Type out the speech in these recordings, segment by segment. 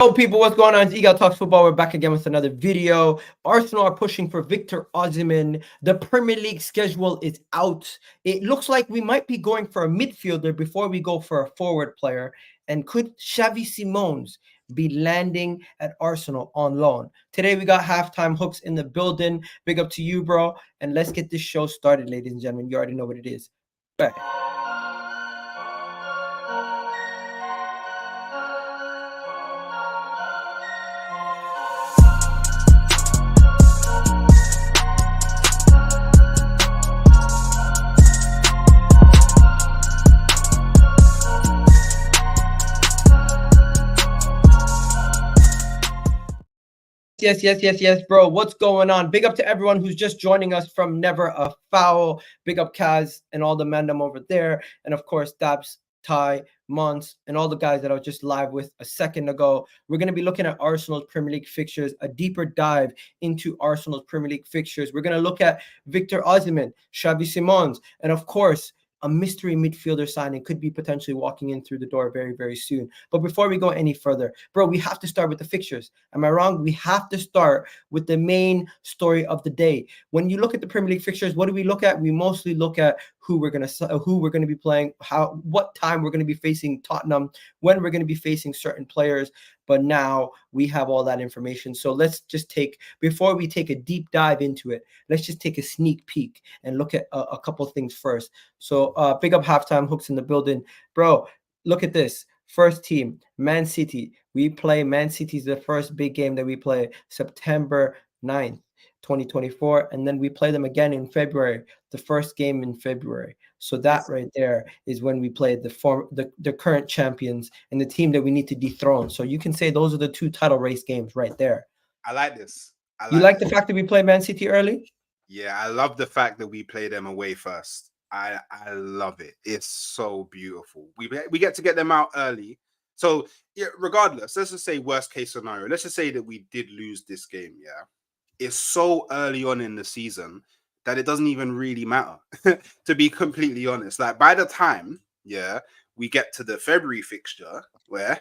Hello, people. What's going on? It's Eagle Talks Football. We're back again with another video. Arsenal are pushing for Victor Osimhen. The Premier League schedule is out. It looks like we might be going for a midfielder before we go for a forward player. And could Xavi Simons be landing at Arsenal on loan? Today, we got halftime hooks in the building. Big up to you, bro. And let's get this show started, ladies and gentlemen. You already know what it is. Bye. Yes, bro. What's going on? Big up to everyone who's just joining us from Never a Foul. Big up Kaz and all the mandem over there. And of course, Dabs, Ty, Mons, and all the guys that I was just live with a second ago. We're going to be looking at Arsenal's Premier League fixtures, a deeper dive into Arsenal's Premier League fixtures. We're going to look at Victor Osimhen, Xavi Simons, and of course, a mystery midfielder signing could be potentially walking in through the door very, very soon. But before we go any further, bro, we have to start with the fixtures. Am I wrong? We have to start with the main story of the day. When you look at the Premier League fixtures, what do we look at? We mostly look at who we're going to be playing, what time we're going to be facing Tottenham, when we're going to be facing certain players. But now we have all that information. So let's just before we take a deep dive into it, let's just take a sneak peek and look at a couple of things first. So big up halftime hooks in the building. Bro, look at this. First team, Man City. We play Man City's the first big game that we play September 9th, 2024. And then we play them again in February, the first game in February. So that right there is when we play the current champions and the team that we need to dethrone. So you can say those are the two title race games right there. I like this. You like the fact that we play Man City early? Yeah, I love the fact that we play them away first. I love it. It's so beautiful. We get to get them out early. So yeah, regardless, let's just say worst case scenario. Let's just say that we did lose this game. Yeah, it's so early on in the season that it doesn't even really matter, to be completely honest. Like by the time, we get to the February fixture, where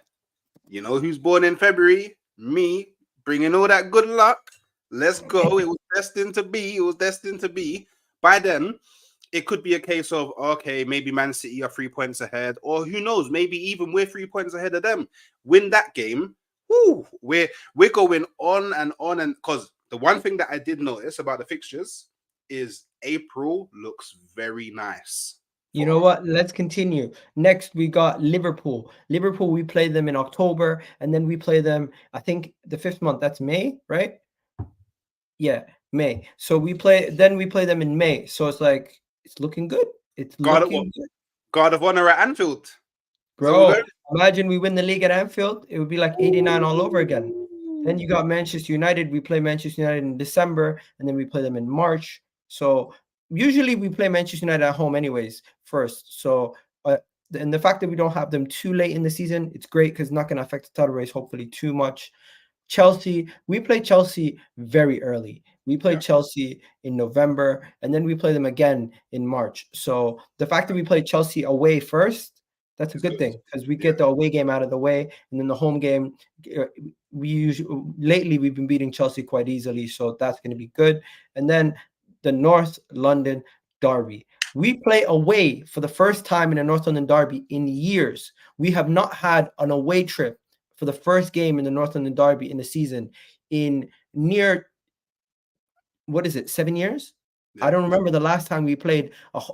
you know who's born in February, me, bringing all that good luck. Let's go. It was destined to be. It was destined to be. By then, it could be a case of, okay, maybe Man City are 3 points ahead, or who knows, maybe even we're 3 points ahead of them. Win that game, woo, we're going on, and because the one thing that I did notice about the fixtures is April looks very nice. You know what? Let's continue. Next, we got Liverpool. Liverpool, we play them in October, and then we play them, I think, the 5th month. That's May, right? Yeah, May. So we play them in May. So it's like, it's looking good. It's looking good. God of Honor at Anfield. Bro, imagine we win the league at Anfield. It would be like 89 all over again. Then you got Manchester United. We play Manchester United in December, and then we play them in March. So usually we play Manchester United at home anyways first. So and the fact that we don't have them too late in the season, it's great because it's not going to affect the title race hopefully too much. Chelsea, we play Chelsea very early. We play Chelsea in November, and then we play them again in March. So the fact that we play Chelsea away first, that's a good thing because we get the away game out of the way, and then the home game, lately we've been beating Chelsea quite easily, so that's going to be good. And then the North London Derby. We play away for the first time in a North London Derby in years. We have not had an away trip for the first game in the North London Derby in the season in near, 7 years? Yeah. I don't remember the last time we played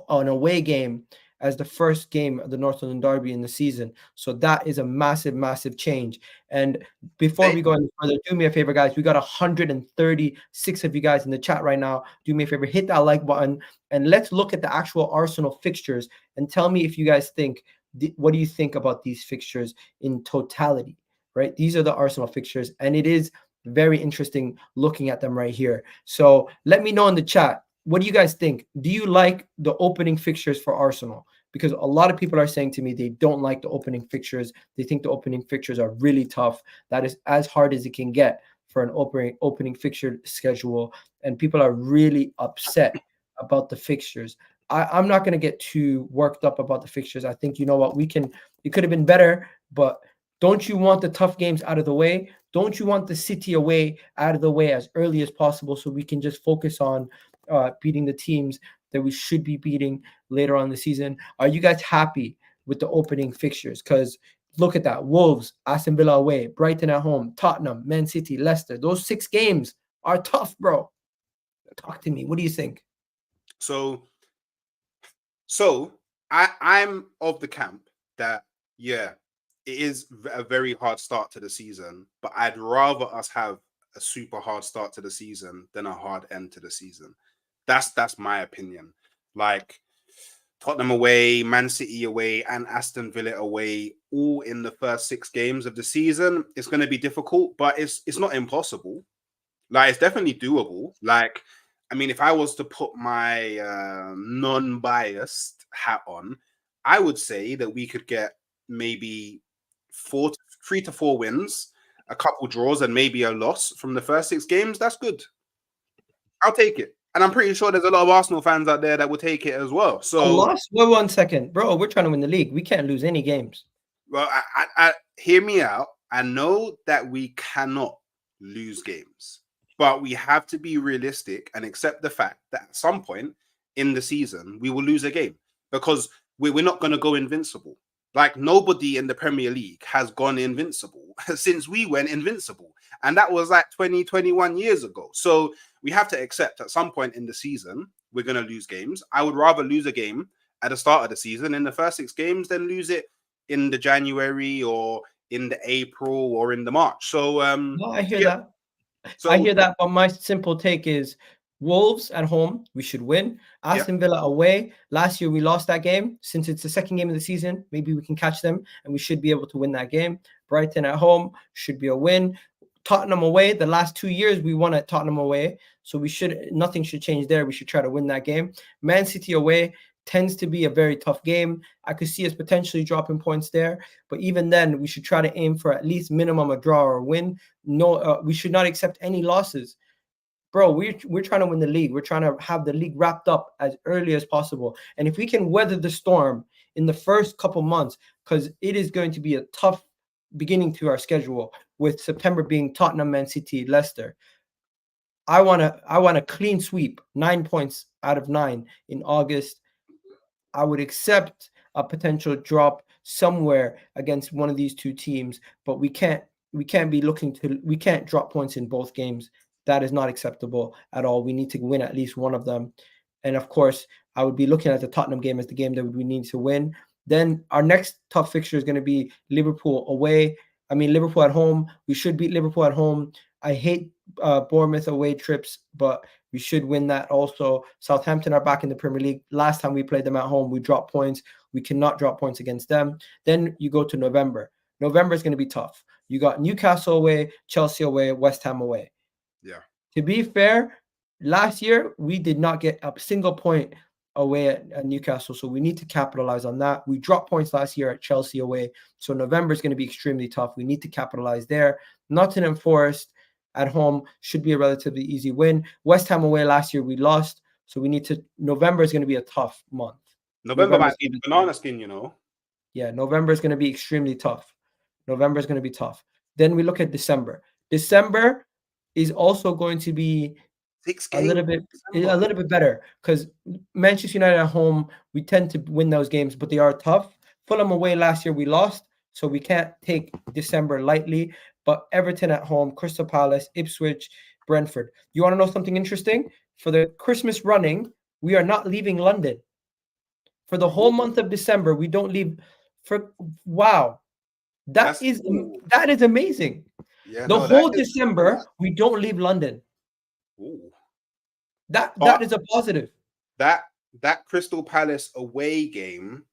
an away game as the first game of the North London Derby in the season. So that is a massive, massive change. And before we go any further, do me a favor, guys. We got 136 of you guys in the chat right now. Do me a favor, hit that like button, and let's look at the actual Arsenal fixtures and tell me if you guys think, what do you think about these fixtures in totality? Right? These are the Arsenal fixtures, and it is very interesting looking at them right here. So let me know in the chat, what do you guys think? Do you like the opening fixtures for Arsenal? Because a lot of people are saying to me they don't like the opening fixtures. They think the opening fixtures are really tough. That is as hard as it can get for an opening fixture schedule, and people are really upset about the fixtures. I'm not going to get too worked up about the fixtures. I think, you know what, it could have been better, but Don't you want the tough games out of the way? Don't you want the City away out of the way as early as possible so we can just focus on beating the teams that we should be beating later on in the season? Are you guys happy with the opening fixtures? Because look at that. Wolves, Aston Villa away, Brighton at home, Tottenham, Man City, Leicester. Those 6 games are tough, bro. Talk to me. What do you think? So I'm of the camp that, yeah, it is a very hard start to the season, but I'd rather us have a super hard start to the season than a hard end to the season. That's my opinion. Like Tottenham away, Man City away, and Aston Villa away, all in the first 6 games of the season. It's going to be difficult, but it's not impossible. Like, it's definitely doable. Like, I mean, if I was to put my non-biased hat on, I would say that we could get maybe 3 to 4 wins, a couple draws, and maybe a loss from the first 6 games. That's good. I'll take it. And I'm pretty sure there's a lot of Arsenal fans out there that will take it as well. So, a loss? Wait 1 second. Bro, we're trying to win the league. We can't lose any games. Well, I hear me out. I know that we cannot lose games, but we have to be realistic and accept the fact that at some point in the season, we will lose a game because we're not going to go invincible. Like, nobody in the Premier League has gone invincible since we went invincible. And that was like 21 years ago. So we have to accept at some point in the season, we're going to lose games. I would rather lose a game at the start of the season in the first 6 games than lose it in the January or in the April or in the March. So no, I hear that. So, I hear that, but my simple take is Wolves at home, we should win. Aston Villa away. Last year we lost that game. Since it's the second game of the season, maybe we can catch them and we should be able to win that game. Brighton at home should be a win. Tottenham away. The last 2 years we won at Tottenham away, so nothing should change there. We should try to win that game. Man City away tends to be a very tough game. I could see us potentially dropping points there, but even then, we should try to aim for at least minimum a draw or a win. No, we should not accept any losses. Bro, we're trying to win the league. We're trying to have the league wrapped up as early as possible. And if we can weather the storm in the first couple months, because it is going to be a tough beginning to our schedule with September being Tottenham, Man City, Leicester. I want a clean sweep, 9 points out of 9 in August. I would accept a potential drop somewhere against one of these 2 teams, but we can't drop points in both games. That is not acceptable at all. We need to win at least one of them. And of course, I would be looking at the Tottenham game as the game that we need to win. Then our next tough fixture is going to be Liverpool away. I mean, Liverpool at home. We should beat Liverpool at home. I hate Bournemouth away trips, but we should win that also. Southampton are back in the Premier League. Last time we played them at home, we dropped points. We cannot drop points against them. Then you go to November. November is going to be tough. You got Newcastle away, Chelsea away, West Ham away. Yeah. To be fair, last year we did not get a single point away at Newcastle, so we need to capitalize on that. We dropped points last year at Chelsea away, so November is going to be extremely tough. We need to capitalize there. Nottingham Forest at home should be a relatively easy win. West Ham away last year we lost, so we need to. November is going to be a tough month. November might be the banana skin, you know. Yeah, November is going to be extremely tough. November is going to be tough. Then we look at December. December is also going to be a little bit better because Manchester United at home, we tend to win those games, but they are tough. Fulham away last year we lost, so we can't take December lightly. But Everton at home, Crystal Palace, Ipswich, Brentford. You want to know something interesting? For the Christmas running, we are not leaving London. For the whole month of December, we don't leave. Wow. That is amazing. Yeah, the whole December, we don't leave London. Ooh. That is a positive. That Crystal Palace away game.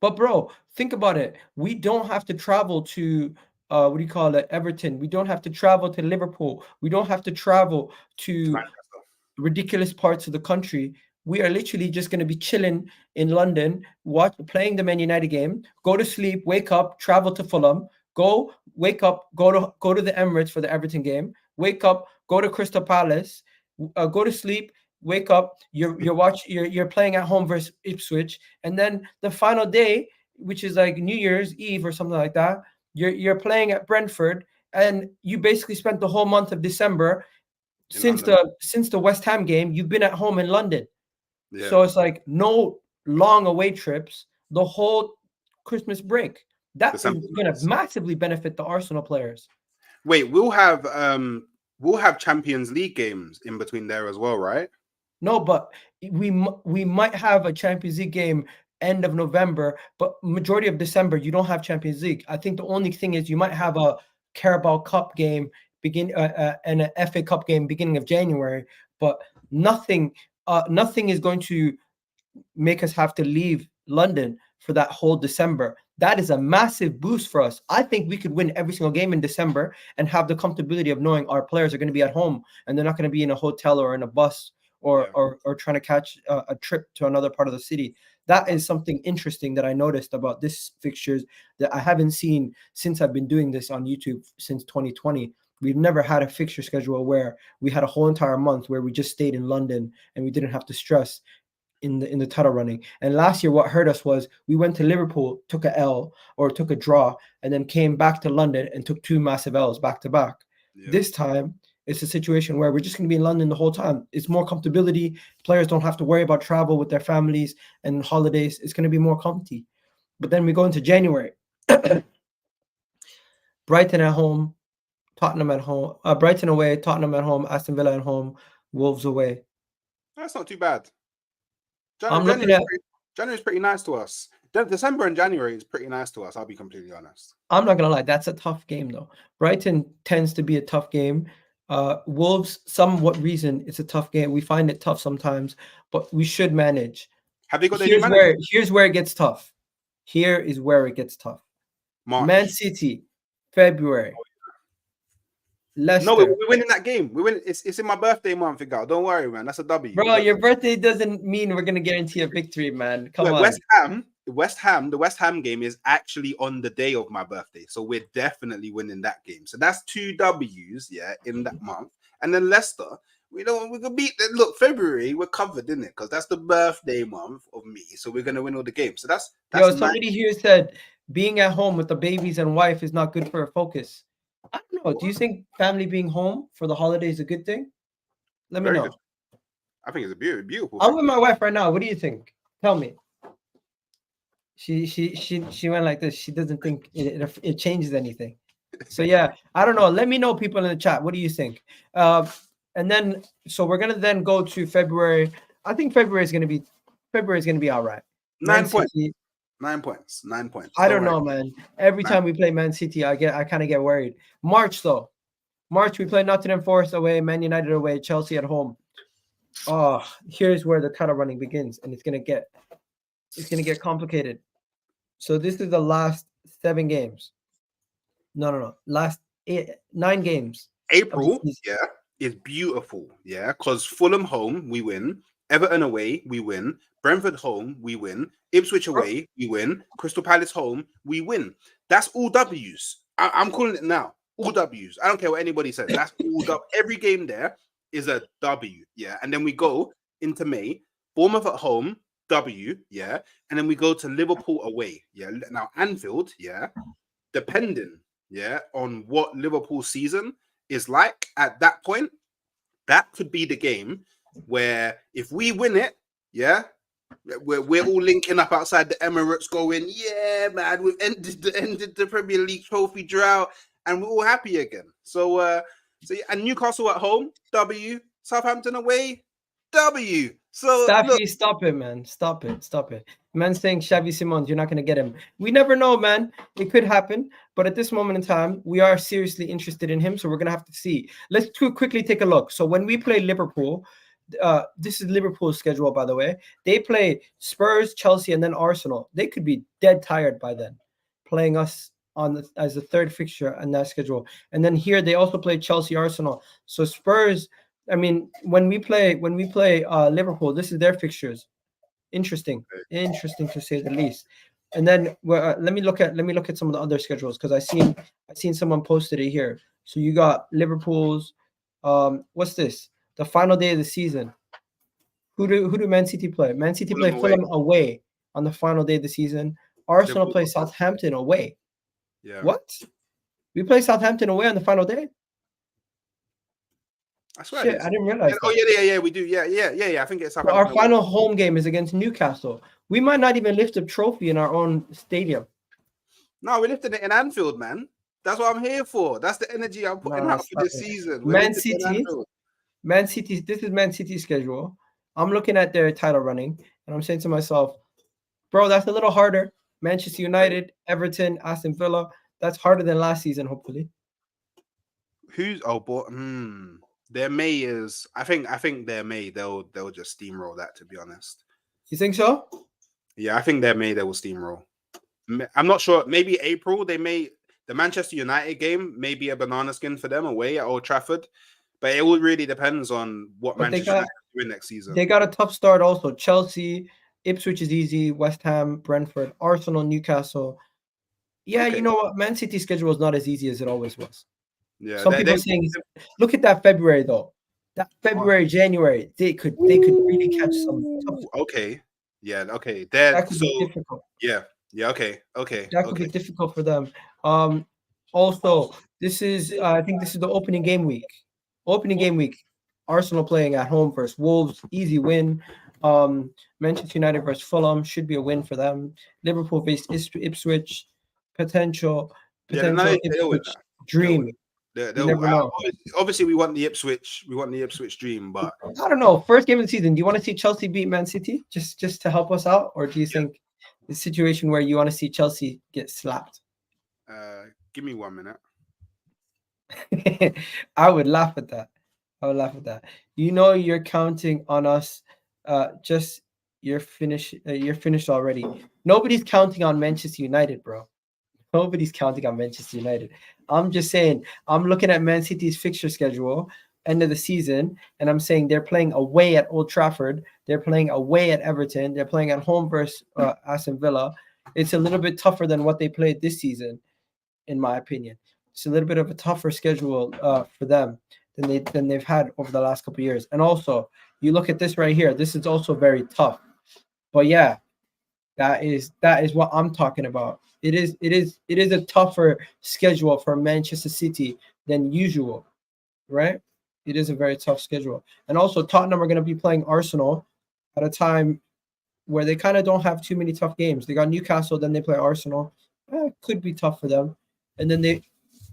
But bro, think about it. We don't have to travel to Everton. We don't have to travel to Liverpool. We don't have to travel to ridiculous parts of the country. We are literally just going to be chilling in London, playing the Man United game, go to sleep, wake up, travel to Fulham, wake up, go to the Emirates for the Everton game, wake up, go to Crystal Palace, go to sleep, wake up, you're playing at home versus Ipswich, and then the final day, which is like New Year's Eve or something like that, You're playing at Brentford, and you basically spent the whole month of December since the West Ham game. You've been at home in London, so it's like no long away trips the whole Christmas break. That is going to massively benefit the Arsenal players. Wait, we'll have Champions League games in between there as well, right? No, but we might have a Champions League game end of November, but majority of December you don't have Champions League. I think the only thing is you might have a Carabao Cup game and an FA Cup game beginning of January, but nothing is going to make us have to leave London for that whole December. That is a massive boost for us. I think we could win every single game in December and have the comfortability of knowing our players are going to be at home and they're not going to be in a hotel or in a bus or trying to catch a trip to another part of the city. That is something interesting that I noticed about this fixtures that I haven't seen since I've been doing this on YouTube since 2020. We've never had a fixture schedule where we had a whole entire month where we just stayed in London and we didn't have to stress in the title running. And last year what hurt us was we went to Liverpool, took a L or took a draw, and then came back to London and took 2 massive L's back to back. This time it's a situation where we're just going to be in London the whole time. It's more comfortability. Players don't have to worry about travel with their families and holidays. It's going to be more comfy. But then we go into January. Brighton at home, Tottenham at home, Brighton away, Tottenham at home, Aston Villa at home, Wolves away. That's not too bad. January's pretty nice to us. December and January is pretty nice to us. I'll be completely honest. I'm not gonna lie, that's a tough game though. Brighton tends to be a tough game. Wolves, somewhat reason it's a tough game. We find it tough sometimes, but we should manage. Have they got their new manager? Here's where it gets tough. Here is where it gets tough. March. Man City, February. Leicester. No, we're winning that game. We win. It's in my birthday month, Igal. Don't worry, man. That's a W. Bro, your birthday doesn't mean we're gonna guarantee a victory, man. Come on. The West Ham game is actually on the day of my birthday, so we're definitely winning that game. So that's 2 W's, in that month. And then Leicester, we can beat. Look, February we're covered, isn't it? Because that's the birthday month of me, so we're gonna win all the games. So that's somebody here said being at home with the babies and wife is not good for a focus. I don't know. Do you think family being home for the holiday is a good thing? Let me know. Good. I think it's a beautiful. I'm with my wife right now. What do you think? Tell me. She went like this. She doesn't think it changes anything. So yeah, I don't know. Let me know, people in the chat. What do you think? And then so we're gonna then go to February. I think February is gonna be all right. 9 points. 9 points. 9 points. I don't know, man. Every time we play Man City, I kind of get worried. March though. March we play Nottingham Forest away, Man United away, Chelsea at home. Oh, here's where the title running begins, and it's gonna get complicated. So this is the last 7 games. No. Last 9 games. April, is beautiful, because Fulham home, we win. Everton away, we win. Brentford home, we win. Ipswich away, we win. Crystal Palace home, we win. That's all W's. I'm calling it now. All W's. I don't care what anybody says. That's all W. Every game there is a W, And then we go into May. Bournemouth at home, W, And then we go to Liverpool away, Now Anfield, depending, on what Liverpool season is like at that point, that could be the game where if we win it, we're all linking up outside the Emirates going, man, we've ended the Premier League trophy drought and we're all happy again. So and Newcastle at home, W. Southampton away, W. So stop it, man. Stop it. Man's saying Xavi Simons, you're not going to get him. We never know, man. It could happen. But at this moment in time, we are seriously interested in him. So we're going to have to see. Let's quickly take a look. So when we play Liverpool, this is Liverpool's schedule, by the way. They play Spurs, Chelsea, and then Arsenal. They could be dead tired by then, playing us as the third fixture on that schedule. And then here they also play Chelsea, Arsenal. So Spurs. I mean, when we play Liverpool, this is their fixtures. Interesting to say the least. And then let me look at some of the other schedules because I seen someone posted it here. So you got Liverpool's what's this? The final day of the season. Who do Man City play? Man City play Fulham away on the final day of the season. Arsenal play Southampton away. Yeah. What? We play Southampton away on the final day? I swear Shit, I didn't realize that. Oh, yeah, we do. Yeah. I think it's So Southampton our away. final home game is against Newcastle. We might not even lift a trophy in our own stadium. No, we lifted it in Anfield, man. That's what I'm here for. That's the energy I'm putting out for this season. Man City. This is Man City's schedule. I'm looking at their title running, and I'm saying to myself, bro, that's a little harder. Manchester United, Everton, Aston Villa. That's harder than last season, hopefully. Their May is. I think their May they'll just steamroll that. To be honest, you think so? Yeah, I think their May they will steamroll. I'm not sure. Maybe April they may. The Manchester United game may be a banana skin for them away at Old Trafford, but it all really depends on what Manchester United do next season. They got a tough start also. Chelsea, Ipswich is easy. West Ham, Brentford, Arsenal, Newcastle. Yeah, okay. You know what? Man City's schedule is not as easy as it always was. Yeah, some people saying, look at that February though. That February, January, they could really catch some. Okay, yeah, okay. That could be difficult. Yeah, okay. That could be difficult for them. Also, this is I think this is the opening game week. Arsenal playing at home versus Wolves, easy win. Manchester United versus Fulham should be a win for them. Liverpool faced Ipswich, potential Ipswich dream. Obviously, we want the Ipswich dream, but I don't know. First game of the season, do you want to see Chelsea beat Man City just to help us out, or do you think the situation where you want to see Chelsea get slapped? Give me 1 minute. I would laugh at that. You know, you're counting on us. You're finished already. Nobody's counting on Manchester United, bro. Nobody's counting on Manchester United. I'm just saying, I'm looking at Man City's fixture schedule, end of the season, and I'm saying they're playing away at Old Trafford. They're playing away at Everton. They're playing at home versus Aston Villa. It's a little bit tougher than what they played this season, in my opinion. It's a little bit of a tougher schedule for them than they've had over the last couple of years. And also, you look at this right here. This is also very tough. But yeah, that is what I'm talking about. It is a tougher schedule for Manchester City than usual, right? It is a very tough schedule. And also, Tottenham are going to be playing Arsenal at a time where they kind of don't have too many tough games. They got Newcastle, then they play Arsenal. Could be tough for them. And then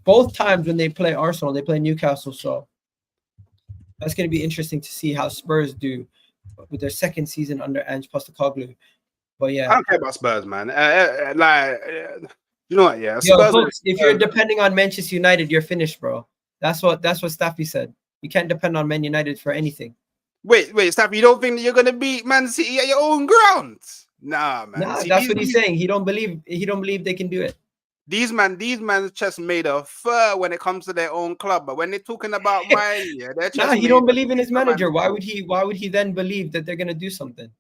both times when they play Arsenal, they play Newcastle. So that's going to be interesting to see how Spurs do with their second season under Ange Postecoglou. But yeah, I don't care about Spurs, man. You know what? Yeah, Spurs, if you're depending on Manchester United, you're finished, bro. That's what Staffy said. You can't depend on Man United for anything. Wait, Staffy, you don't think that you're gonna beat Man City at your own ground? Nah, man. Nah, that's what he's saying. He don't believe they can do it. These men just made a fur when it comes to their own club, but when they're talking about mine, yeah, they're just he don't believe in his manager. Why would he then believe that they're gonna do something?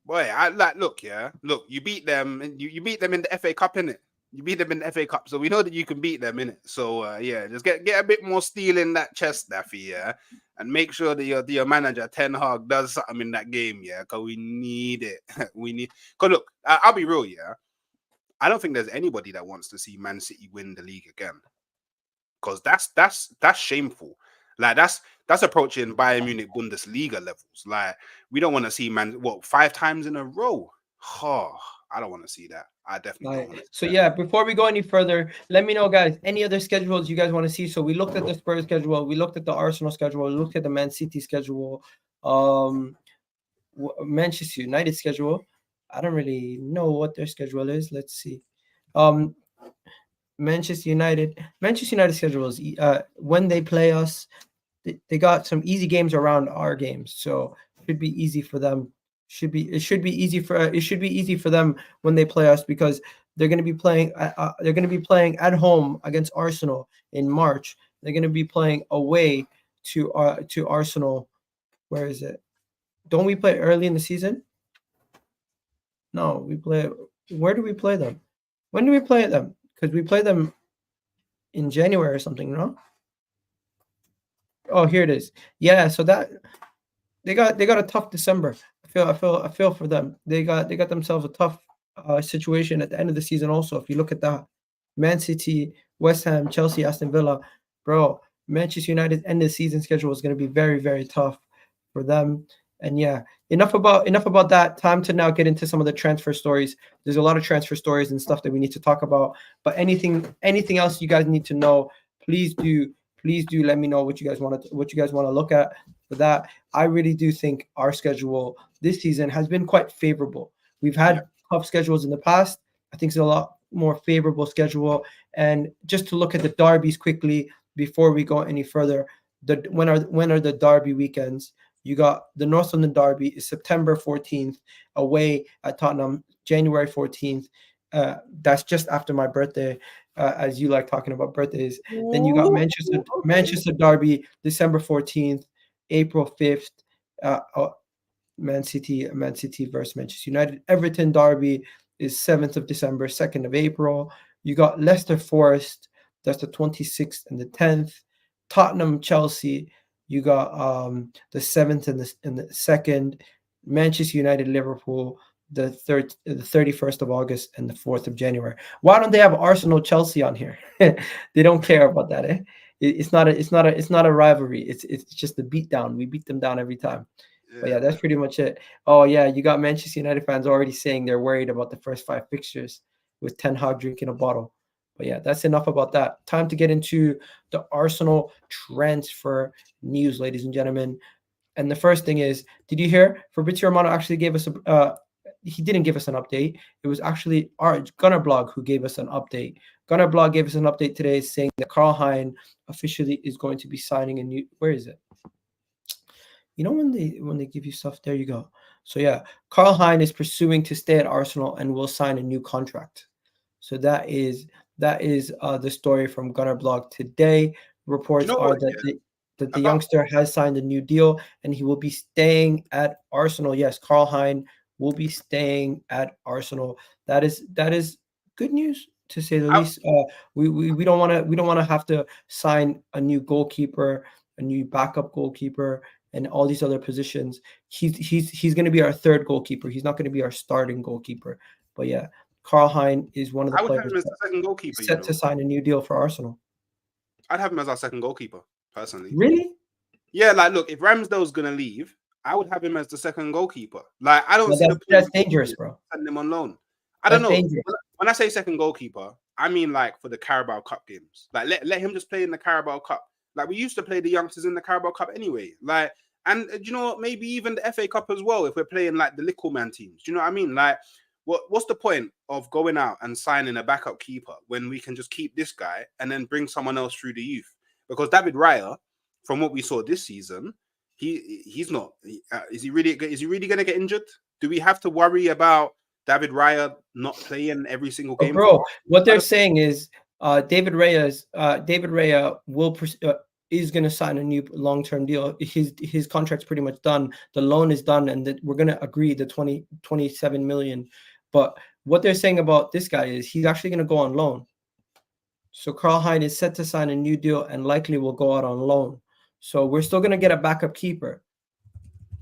Boy, look, you beat them, and you beat them in the FA Cup, innit? You beat them in the FA Cup, so we know that you can beat them, innit? So yeah, just get a bit more steel in that chest, Staffy, yeah, and make sure that your manager Ten Hag does something in that game, yeah, because we need it. Because look, I'll be real, yeah. I don't think there's anybody that wants to see Man City win the league again, because that's shameful. Like that's approaching Bayern Munich Bundesliga levels. Like we don't want to see 5 times in a row. Oh, I don't want to see that. I definitely don't want to. So yeah, before we go any further, let me know, guys, any other schedules you guys want to see. So we looked at the Spurs schedule, we looked at the Arsenal schedule, we looked at the Man City schedule, Manchester United schedule. I don't really know what their schedule is. Let's see. Manchester United schedule is when they play us, they got some easy games around our games, so it should be easy for them. It should be easy for them when they play us, because they're going to be playing at home against Arsenal in March. They're going to be playing away to Arsenal. Where is it? Don't we play early in the season? No, we play. Where do we play them? When do we play them? Because we play them in January or something, no? Oh, here it is. Yeah, so that they got a tough December. I feel for them. They got themselves a situation at the end of the season. Also, if you look at that, Man City, West Ham, Chelsea, Aston Villa, bro, Manchester United end of the season schedule is going to be very, very tough for them. And yeah, enough about that. Time to now get into some of the transfer stories. There's a lot of transfer stories and stuff that we need to talk about. But anything else you guys need to know, please do let me know what you guys want to look at for that. I really do think our schedule this season has been quite favorable. We've had tough schedules in the past. I think it's a lot more favorable schedule. And just to look at the derbies quickly before we go any further, when are the derby weekends? You got the North London derby is September 14th away at Tottenham, January 14th. That's just after my birthday, as you like talking about birthdays. Then you got Manchester derby, December 14th, April 5th. Man City versus Manchester United. Everton derby is 7th of December, 2nd of April. You got Leicester Forest, that's the 26th and the 10th. Tottenham Chelsea, you got the 7th and the 2nd. Manchester United Liverpool, the 31st of August and the 4th of January. Why don't they have Arsenal Chelsea on here? They don't care about that, eh? It's not a rivalry. It's just a beat down. We beat them down every time. But yeah, that's pretty much it. Oh yeah, you got Manchester United fans already saying they're worried about the first 5 fixtures with Ten Hag drinking a bottle. But yeah, that's enough about that. Time to get into the Arsenal transfer news, ladies and gentlemen. And the first thing is, did you hear Fabrizio Romano actually gave us he didn't give us an update. It was actually our Gunner Blog who gave us an update. Gunner Blog gave us an update today saying that Karl Hein officially is going to be signing a new, where is it? You know when they give you stuff, there you go. So yeah, Karl Hein is pursuing to stay at Arsenal and will sign a new contract. So that is the story from Gunner Blog today. Reports are that the youngster has signed a new deal and he will be staying at Arsenal. Yes, Karl Hein will be staying at Arsenal. That is good news, to say the least. We don't want to have to sign a new goalkeeper, a new backup goalkeeper, and all these other positions. He's going to be our third goalkeeper. He's not going to be our starting goalkeeper. But yeah, Karl Hein is one of the players set to sign a new deal for Arsenal. I'd have him as our second goalkeeper, personally. Really? Yeah, like, look, if Ramsdale's going to leave, I would have him as the second goalkeeper. Like, I don't see that's dangerous, bro. Send him on loan. I don't know. When I say second goalkeeper, I mean like for the Carabao Cup games. Like, let him just play in the Carabao Cup. Like, we used to play the youngsters in the Carabao Cup anyway. Like, and you know what? Maybe even the FA Cup as well, if we're playing like the little man teams. Do you know what I mean? Like, what's the point of going out and signing a backup keeper when we can just keep this guy and then bring someone else through the youth? Because David Raya, from what we saw this season, he's not. Is he really going to get injured? Do we have to worry about David Raya not playing every single game? Bro, what they're saying is David Raya is going to sign a new long-term deal. His contract's pretty much done. The loan is done, and that we're going to agree the 27 million. But what they're saying about this guy is he's actually going to go on loan. So Karl Hein is set to sign a new deal and likely will go out on loan. So we're still going to get a backup keeper.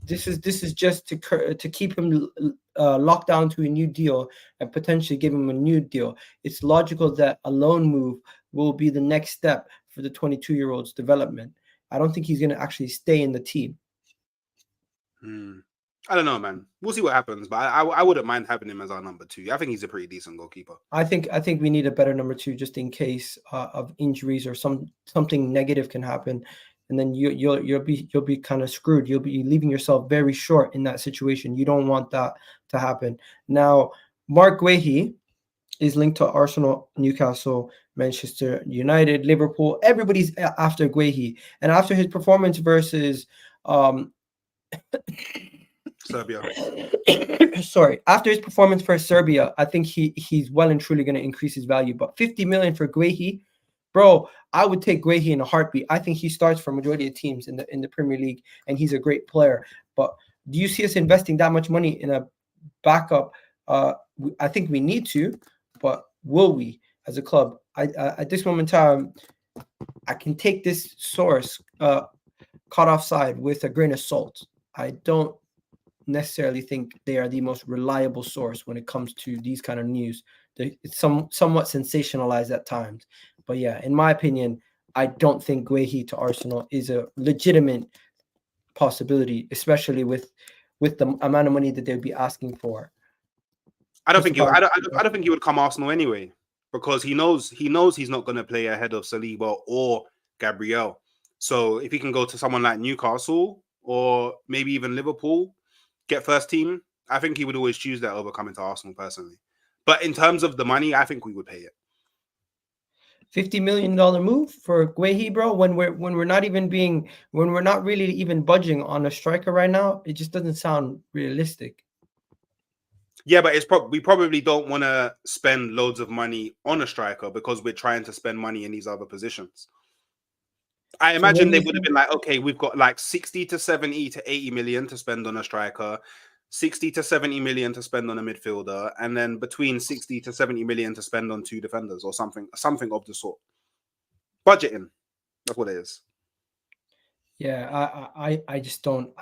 This is just to keep him locked down to a new deal and potentially give him a new deal. It's logical that a loan move will be the next step for the 22-year-old's development. I don't think he's going to actually stay in the team. I don't know, man. We'll see what happens, but I wouldn't mind having him as our number 2. I think he's a pretty decent goalkeeper. I think we need a better number 2 just in case of injuries or something negative can happen, and then you'll be kind of screwed. You'll be leaving yourself very short in that situation. You don't want that to happen. Now, Marc Guehi is linked to Arsenal, Newcastle, Manchester United, Liverpool. Everybody's after Guehi, and after his performance versus Serbia. Sorry, after his performance for Serbia, I think he's well and truly going to increase his value. But 50 million for Guehi, bro, I would take Guehi in a heartbeat. I think he starts for majority of teams in the Premier League, and he's a great player. But do you see us investing that much money in a backup? I think we need to, but will we as a club? At this moment in time, I can take this source caught offside with a grain of salt. I don't necessarily think they are the most reliable source when it comes to these kind of news. It's somewhat sensationalized at times. But yeah, in my opinion, I don't think Guehi to Arsenal is a legitimate possibility, especially with the amount of money that they'd be asking for. I don't think I don't think he would come Arsenal anyway, because he knows he's not going to play ahead of Saliba or Gabriel. So if he can go to someone like Newcastle or maybe even Liverpool, get first team, I think he would always choose that over coming to Arsenal personally. But in terms of the money, I think we would pay it. $50 million move for Guehi, bro. When we're not really even budging on a striker right now, it just doesn't sound realistic. Yeah, but we probably don't want to spend loads of money on a striker because we're trying to spend money in these other positions. I imagine they would have been like, okay, we've got like 60 to 70 to 80 million to spend on a striker, 60 to 70 million to spend on a midfielder, and then between 60 to 70 million to spend on 2 defenders or something of the sort. Budgeting. That's what it is. Yeah, I just don't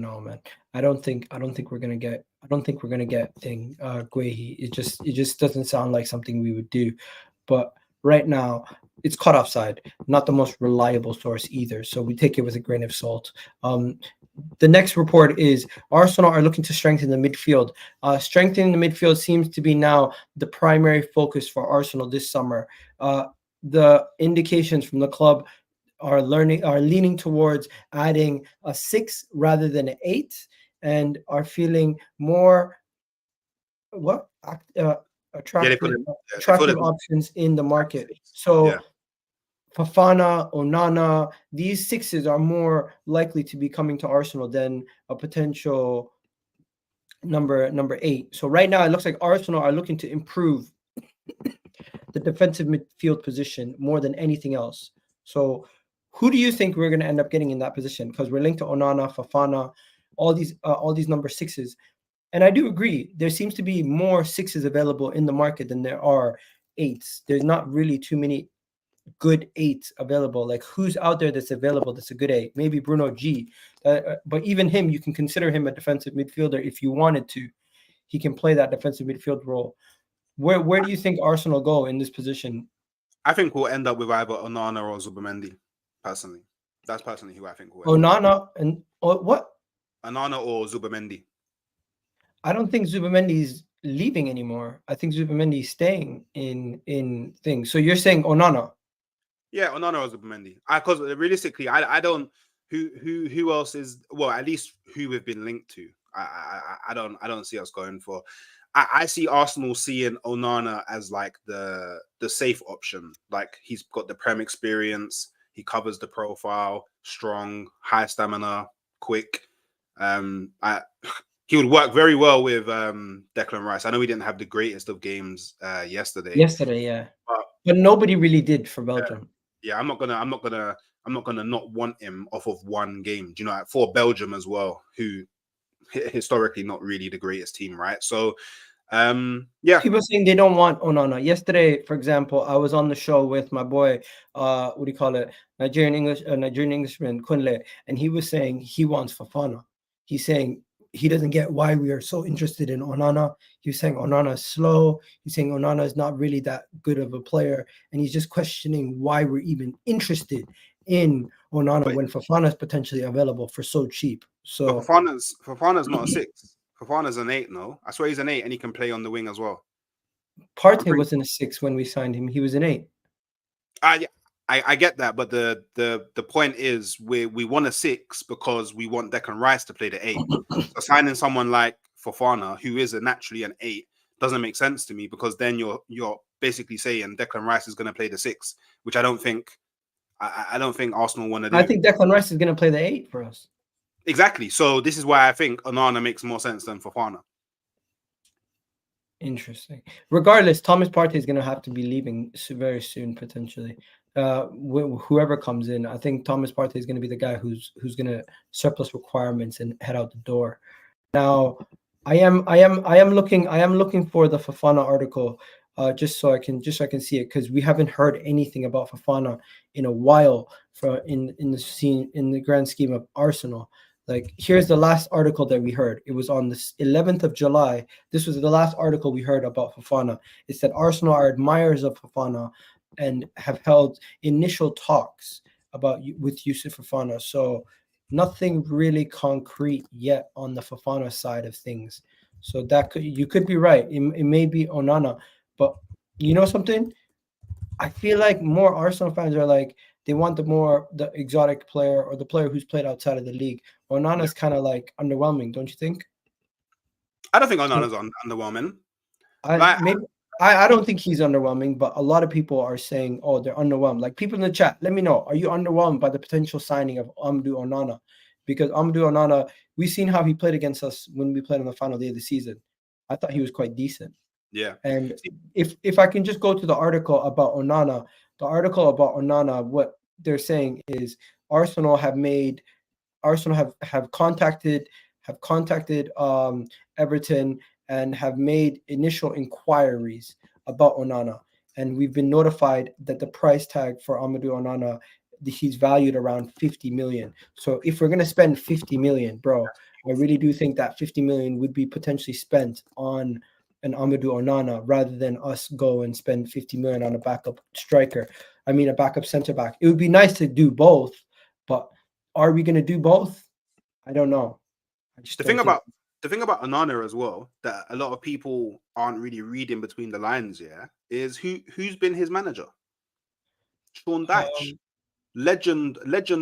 know, man. I don't think we're gonna get Guehi. It just doesn't sound like something we would do. But right now, it's caught offside, not the most reliable source either. So we take it with a grain of salt. The next report is Arsenal are looking to strengthen the midfield. Strengthening the midfield seems to be now the primary focus for Arsenal this summer. The indications from the club are leaning towards adding a 6 rather than an 8, and are feeling more attractive options in the market. So yeah. Fofana, Onana, these 6s are more likely to be coming to Arsenal than a potential number 8. So right now it looks like Arsenal are looking to improve the defensive midfield position more than anything else. So who do you think we're going to end up getting in that position? Because we're linked to Onana, Fofana, all these number 6s. And I do agree, there seems to be more 6s available in the market than there are 8s. There's not really too many good 8s available. Like, who's out there that's available that's a good 8? Maybe Bruno G. But even him, you can consider him a defensive midfielder if you wanted to. He can play that defensive midfield role. Where do you think Arsenal go in this position? I think we'll end up with either Onana or Zubimendi. Personally, that's personally who I think will. Onana and what? Onana or Zubimendi. I don't think Zubimendi's leaving anymore. I think Zubimendi's staying in things. So you're saying Onana? Yeah, Onana or Zubimendi. Because realistically, I don't. Who else is? Well, at least who we've been linked to. I don't see us going for. I see Arsenal seeing Onana as like the safe option. Like, he's got the Prem experience. He covers the profile, strong, high stamina, quick. He would work very well with Declan Rice. I know we didn't have the greatest of games yesterday. Yeah, but nobody really did for Belgium. Yeah, I'm not gonna not want him off of one game. Do you know, for Belgium as well, who historically not really the greatest team, right? So. Yeah, people saying they don't want Onana. Yesterday, for example, I was on the show with my boy, Nigerian Englishman Kunle, and he was saying he wants Fofana. He's saying he doesn't get why we are so interested in Onana. He was saying Onana is slow. He's saying Onana is not really that good of a player, and he's just questioning why we're even interested in Onana when Fofana is potentially available for so cheap. So Fofana's not a 6. Fofana's an 8, no? I swear he's an 8 and he can play on the wing as well. Partey wasn't a 6 when we signed him. He was an 8. I get that, but the point is we want a 6 because we want Declan Rice to play the 8. So signing someone like Fofana, who is naturally an 8, doesn't make sense to me, because then you're basically saying Declan Rice is going to play the 6, which I don't think Arsenal want to do. I think Declan Rice is going to play the 8 for us. Exactly. So this is why I think Onana makes more sense than Fofana. Interesting. Regardless, Thomas Partey is going to have to be leaving very soon, potentially. Whoever comes in, I think Thomas Partey is going to be the guy who's going to surplus requirements and head out the door. Now, I am looking for the Fofana article, just so I can see it, because we haven't heard anything about Fofana in a while in the grand scheme of Arsenal. Like, here's the last article that we heard. It was on the 11th of July. This was the last article we heard about Fofana. It said Arsenal are admirers of Fofana and have held initial talks with Youssouf Fofana. So nothing really concrete yet on the Fofana side of things. So you could be right. It may be Onana, but you know something? I feel like more Arsenal fans are like, they want the exotic player or the player who's played outside of the league. Onana's kind of like underwhelming, don't you think? I don't think Onana's underwhelming. I don't think he's underwhelming, but a lot of people are saying, oh, they're underwhelmed. Like, people in the chat, let me know, are you underwhelmed by the potential signing of Amadou Onana? Because Amadou Onana, we've seen how he played against us when we played on the final day of the season. I thought he was quite decent. Yeah. And if I can just go to the article about Onana, what they're saying is Arsenal have contacted Everton and have made initial inquiries about Onana, and we've been notified that the price tag for Amadou Onana, he's valued around 50 million. So if we're gonna spend 50 million, bro, I really do think that 50 million would be potentially spent on an Amadou Onana rather than us go and spend 50 million on a backup striker. I mean, a backup center back. It would be nice to do both, but are we going to do both? I don't know. The thing about Onana as well, that a lot of people aren't really reading between the lines, is who's been his manager? Sean Dyche. Legend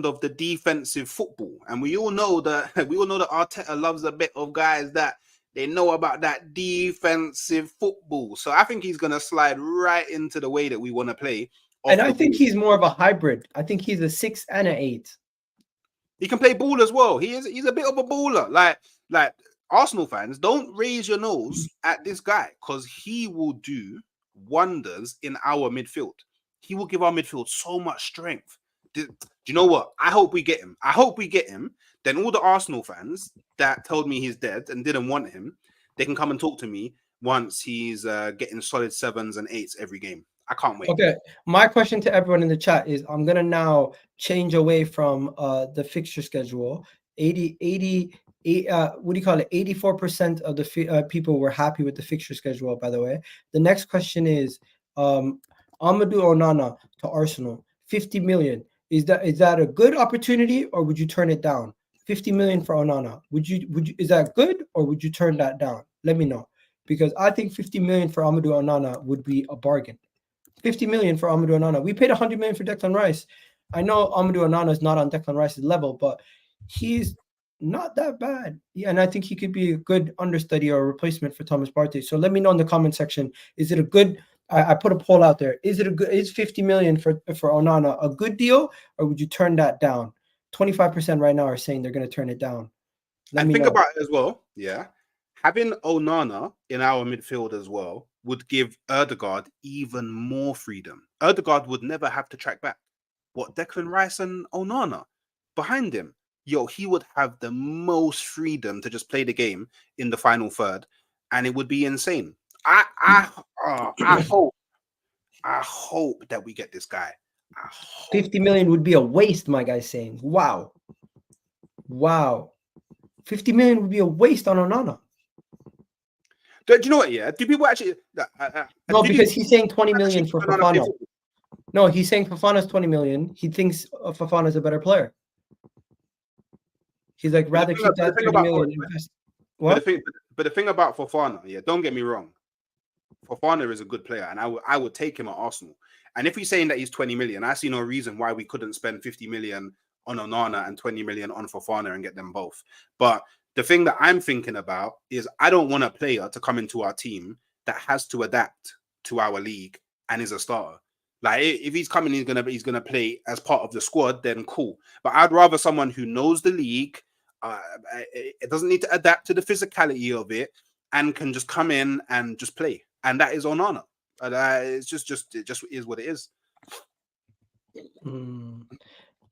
of the defensive football. And we all know that Arteta loves a bit of guys that they know about that defensive football. So I think he's going to slide right into the way that we want to play. And I think he's more of a hybrid. I think he's a 6 and an 8. He can play ball as well. He's a bit of a baller. Like Arsenal fans, don't raise your nose at this guy, because he will do wonders in our midfield. He will give our midfield so much strength. Do you know what? I hope we get him. Then all the Arsenal fans that told me he's dead and didn't want him, they can come and talk to me once he's getting solid 7s and 8s every game. I can't wait. Okay, my question to everyone in the chat is, I'm gonna now change away from the fixture schedule. 84% of the people were happy with the fixture schedule, by the way. The next question is Amadou Onana to Arsenal, 50 million. Is that a good opportunity, or would you turn it down? 50 million for Onana. Is that good, or would you turn that down? Let me know, because I think 50 million for Amadou Onana would be a bargain. 50 million for Amadou Onana. We paid 100 million for Declan Rice. I know Amadou Onana is not on Declan Rice's level, but he's not that bad. Yeah, and I think he could be a good understudy or a replacement for Thomas Partey. So let me know in the comment section. Is it a good? I put a poll out there. Is 50 million for Onana a good deal, or would you turn that down? 25% right now are saying they're going to turn it down. And think about it as well. Yeah, having Onana in our midfield as well would give Ødegaard even more freedom. Ødegaard would never have to track back. What, Declan Rice and Onana behind him? Yo, he would have the most freedom to just play the game in the final third, and it would be insane. I hope that we get this guy. 50 million would be a waste, my guy's saying. Wow. 50 million would be a waste on Onana. Do you know what? Yeah. Do people actually? No, because he's saying 20 million for Fofana. No, he's saying Fofana's 20 million. He thinks Fofana's a better player. He's like, rather keep that 30 million. What? But the thing about Fofana, yeah, don't get me wrong. Fofana is a good player, and I would take him at Arsenal. And if he's saying that he's 20 million, I see no reason why we couldn't spend 50 million on Onana and 20 million on Fofana and get them both. But the thing that I'm thinking about is, I don't want a player to come into our team that has to adapt to our league and is a starter. Like, if he's coming, he's gonna play as part of the squad, then cool. But I'd rather someone who knows the league, it doesn't need to adapt to the physicality of it, and can just come in and just play. And that is Onana. It just is what it is.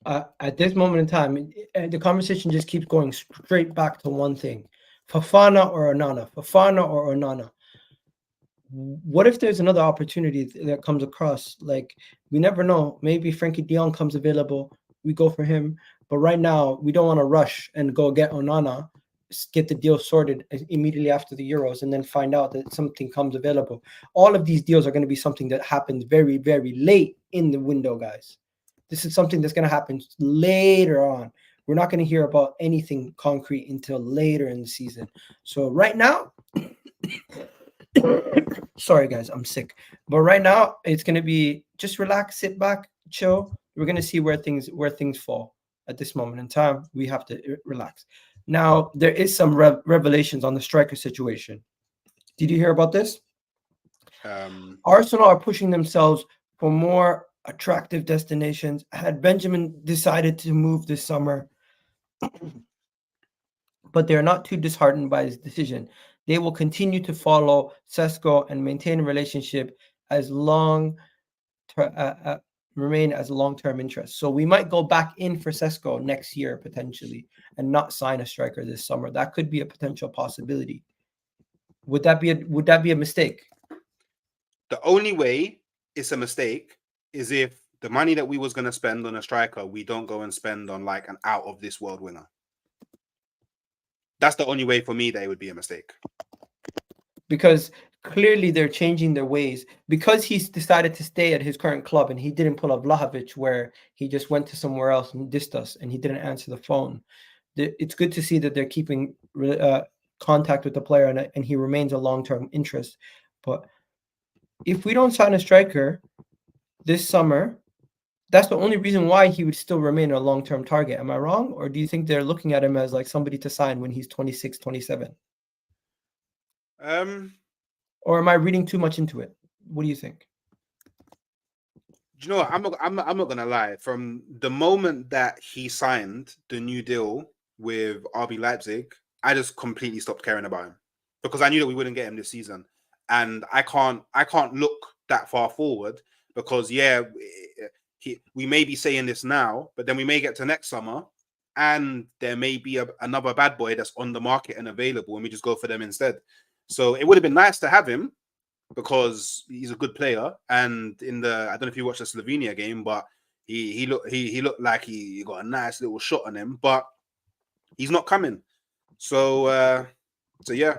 At this moment in time, the conversation just keeps going straight back to one thing: Fofana or Onana. Fofana or Onana. What if there's another opportunity that comes across? Like, we never know. Maybe Frankie de Jong comes available. we go for him. But right now, we don't want to rush and go get Onana, get the deal sorted immediately after the Euros, and then find out that something comes available. All of these deals are going to be something that happens very, very late in the window, guys. This is something that's going to happen later on. We're not going to hear about anything concrete until later in the season. So right now, sorry guys, I'm sick. But right now, it's going to be just relax, sit back, chill. We're going to see where things fall at this moment in time. We have to relax. Now, there is some revelations on the striker situation. Did you hear about this? Arsenal are pushing themselves for more attractive destinations. Had Benjamin decided to move this summer, but they're not too disheartened by his decision. They will continue to follow Sesko and maintain a relationship as remain as a long-term interest. So we might go back in for Sesko next year potentially and not sign a striker this summer. That could be a potential possibility. Would that be a mistake? The only way it's a mistake is if the money that we was going to spend on a striker, we don't go and spend on like an out of this world winner. That's the only way for me that it would be a mistake. Because clearly they're changing their ways. Because he's decided to stay at his current club and he didn't pull up Vlahović where he just went to somewhere else and dissed us and he didn't answer the phone. It's good to see that they're keeping contact with the player and he remains a long-term interest. But if we don't sign a striker this summer, that's the only reason why he would still remain a long-term target. Am I wrong? Or do you think they're looking at him as like somebody to sign when he's 26, 27? Or am I reading too much into it? What do you think? Do you know what? I'm not gonna lie. From the moment that he signed the new deal with RB Leipzig, I just completely stopped caring about him because I knew that we wouldn't get him this season, and I can't look that far forward because we may be saying this now, but then we may get to next summer, and there may be another bad boy that's on the market and available, and we just go for them instead. So it would have been nice to have him because he's a good player. And I don't know if you watched the Slovenia game, but he looked like he got a nice little shot on him, but he's not coming. So yeah,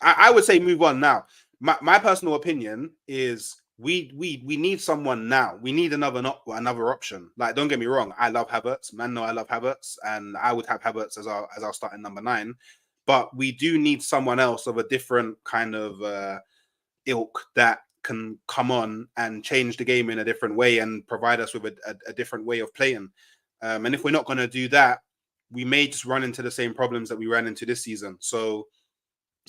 I would say move on now. My personal opinion is we need someone now. We need another option. Like, don't get me wrong, I love Havertz. Man, no, I love Havertz, and I would have Havertz as our starting number 9. But we do need someone else of a different kind of ilk that can come on and change the game in a different way and provide us with a different way of playing. And if we're not going to do that, we may just run into the same problems that we ran into this season. So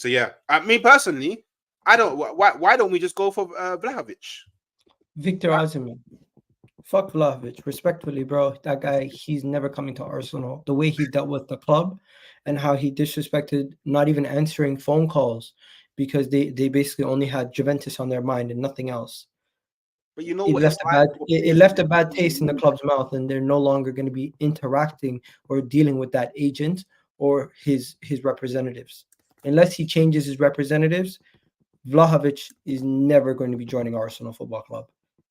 yeah. I mean, personally, I don't. Why don't we just go for Vlahović? Victor Osimhen. Fuck Vlahović. Respectfully, bro. That guy, he's never coming to Arsenal. The way he dealt with the club and how he disrespected not even answering phone calls because they basically only had Juventus on their mind and nothing else. But you know it what? It left a bad taste in the club's mouth, and they're no longer going to be interacting or dealing with that agent or his representatives. Unless he changes his representatives, Vlahović is never going to be joining Arsenal Football Club.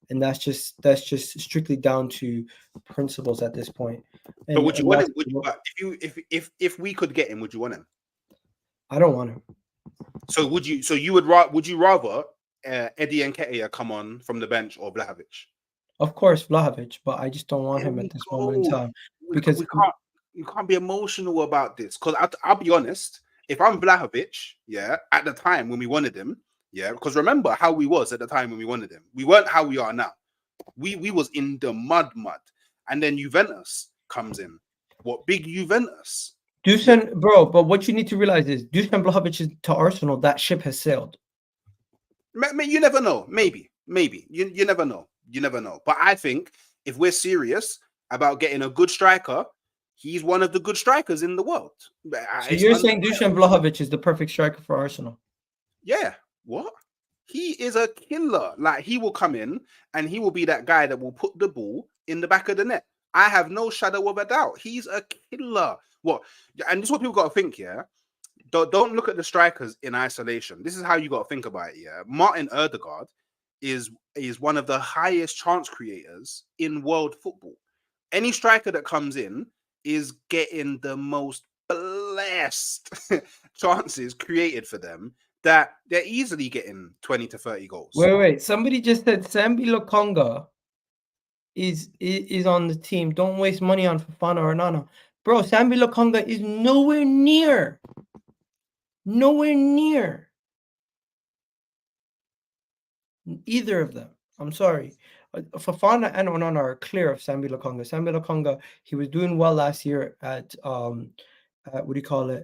And that's just strictly down to principles at this point. And, but would you want him? If we could get him, would you want him? I don't want him. So would you? So you would rather Eddie Nketiah come on from the bench or Vlahović? Of course, Vlahović, but I just don't want him at this moment in time because you can't be emotional about this. Because I'll be honest, if I'm Vlahović, at the time when we wanted him. Yeah, because remember how we was at the time when we wanted him. We weren't how we are now. We was in the mud. And then Juventus comes in. What big Juventus? Dušan, bro, but what you need to realize is Dušan Vlahović is to Arsenal, that ship has sailed. You never know. Maybe. You never know. You never know. But I think if we're serious about getting a good striker, he's one of the good strikers in the world. So you're saying Dušan Vlahović is the perfect striker for Arsenal? Yeah. What? He is a killer. Like, he will come in and he will be that guy that will put the ball in the back of the net. I have no shadow of a doubt. He's a killer. What? And this is what people got to think, yeah? Don't look at the strikers in isolation. This is how you got to think about it, yeah? Martin Ødegaard is one of the highest chance creators in world football. any striker that comes in is getting the most blessed chances created for them that they're easily getting 20 to 30 goals. Wait. Somebody just said Sambi Lokonga is on the team. Don't waste money on Fofana or Onana. Bro, Sambi Lokonga is nowhere near either of them. I'm sorry. Fofana and Onana are clear of Sambi Lokonga. Sambi Lokonga, he was doing well last year at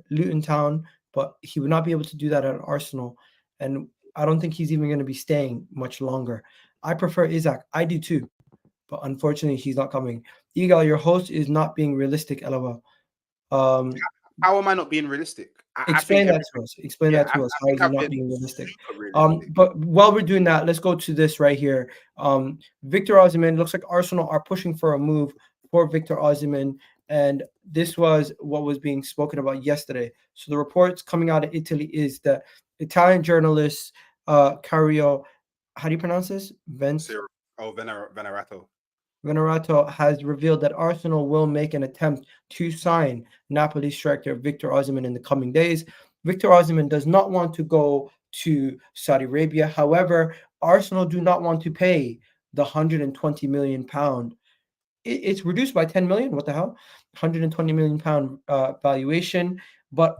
Luton Town, but he would not be able to do that at Arsenal. And I don't think he's even going to be staying much longer. I prefer Isaac. I do too. But unfortunately, he's not coming. Eagle, your host is not being realistic, LOL. How am I not being realistic? Explain that to us. How is he not being realistic? realistic? But while we're doing that, let's go to this right here. Victor Osimhen, looks like Arsenal are pushing for a move for Victor Osimhen, and this was what was being spoken about yesterday. So the reports coming out of Italy is that Italian journalist Cario, how do you pronounce this? Venerato has revealed that Arsenal will make an attempt to sign Napoli striker Victor Osimhen in the coming days. Victor Osimhen does not want to go to Saudi Arabia. However, Arsenal do not want to pay the £120 million. It's reduced by 10 million. What the hell? £120 million valuation, but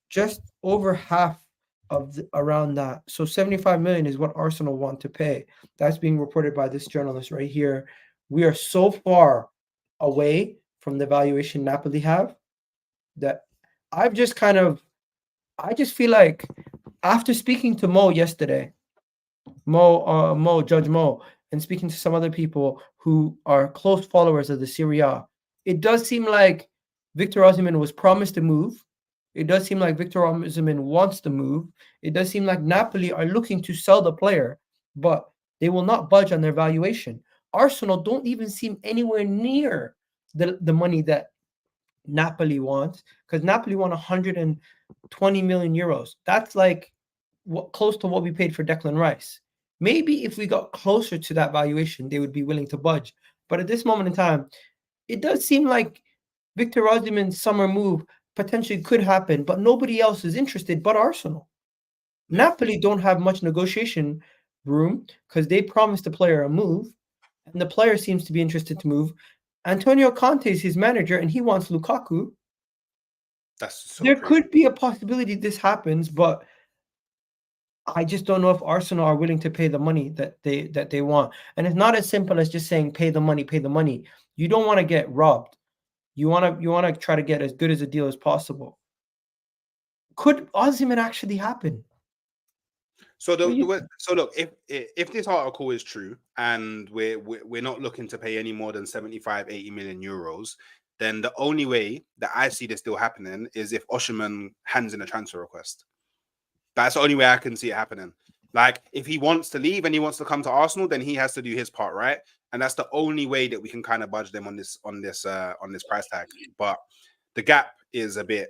just over half of around that. So 75 million is what Arsenal want to pay. That's being reported by this journalist right here. We are so far away from the valuation Napoli have that I just feel like after speaking to Mo yesterday, Judge Mo, and speaking to some other people who are close followers of the Serie A, it does seem like Victor Osimhen was promised a move. It does seem like Victor Osimhen wants to move. It does seem like Napoli are looking to sell the player, but they will not budge on their valuation. Arsenal don't even seem anywhere near the money that Napoli wants, because Napoli want 120 million euros. That's like close to what we paid for Declan Rice. Maybe if we got closer to that valuation, they would be willing to budge. But at this moment in time, it does seem like Victor Osimhen's summer move potentially could happen, but nobody else is interested but Arsenal. Napoli don't have much negotiation room because they promised the player a move, and the player seems to be interested to move. Antonio Conte is his manager, and he wants Lukaku. There could be a possibility this happens, but I just don't know if Arsenal are willing to pay the money that they want. And it's not as simple as just saying pay the money. You don't want to get robbed. You want to try to get as good as a deal as possible. Could Osimhen actually happen? So look, if this article is true and we're not looking to pay any more than 75-80 million euros, then the only way that I see this still happening is if Osimhen hands in a transfer request. That's the only way I can see it happening. Like, if he wants to leave and he wants to come to Arsenal, then he has to do his part, right? And that's the only way that we can kind of budge them on this price tag. But the gap is a bit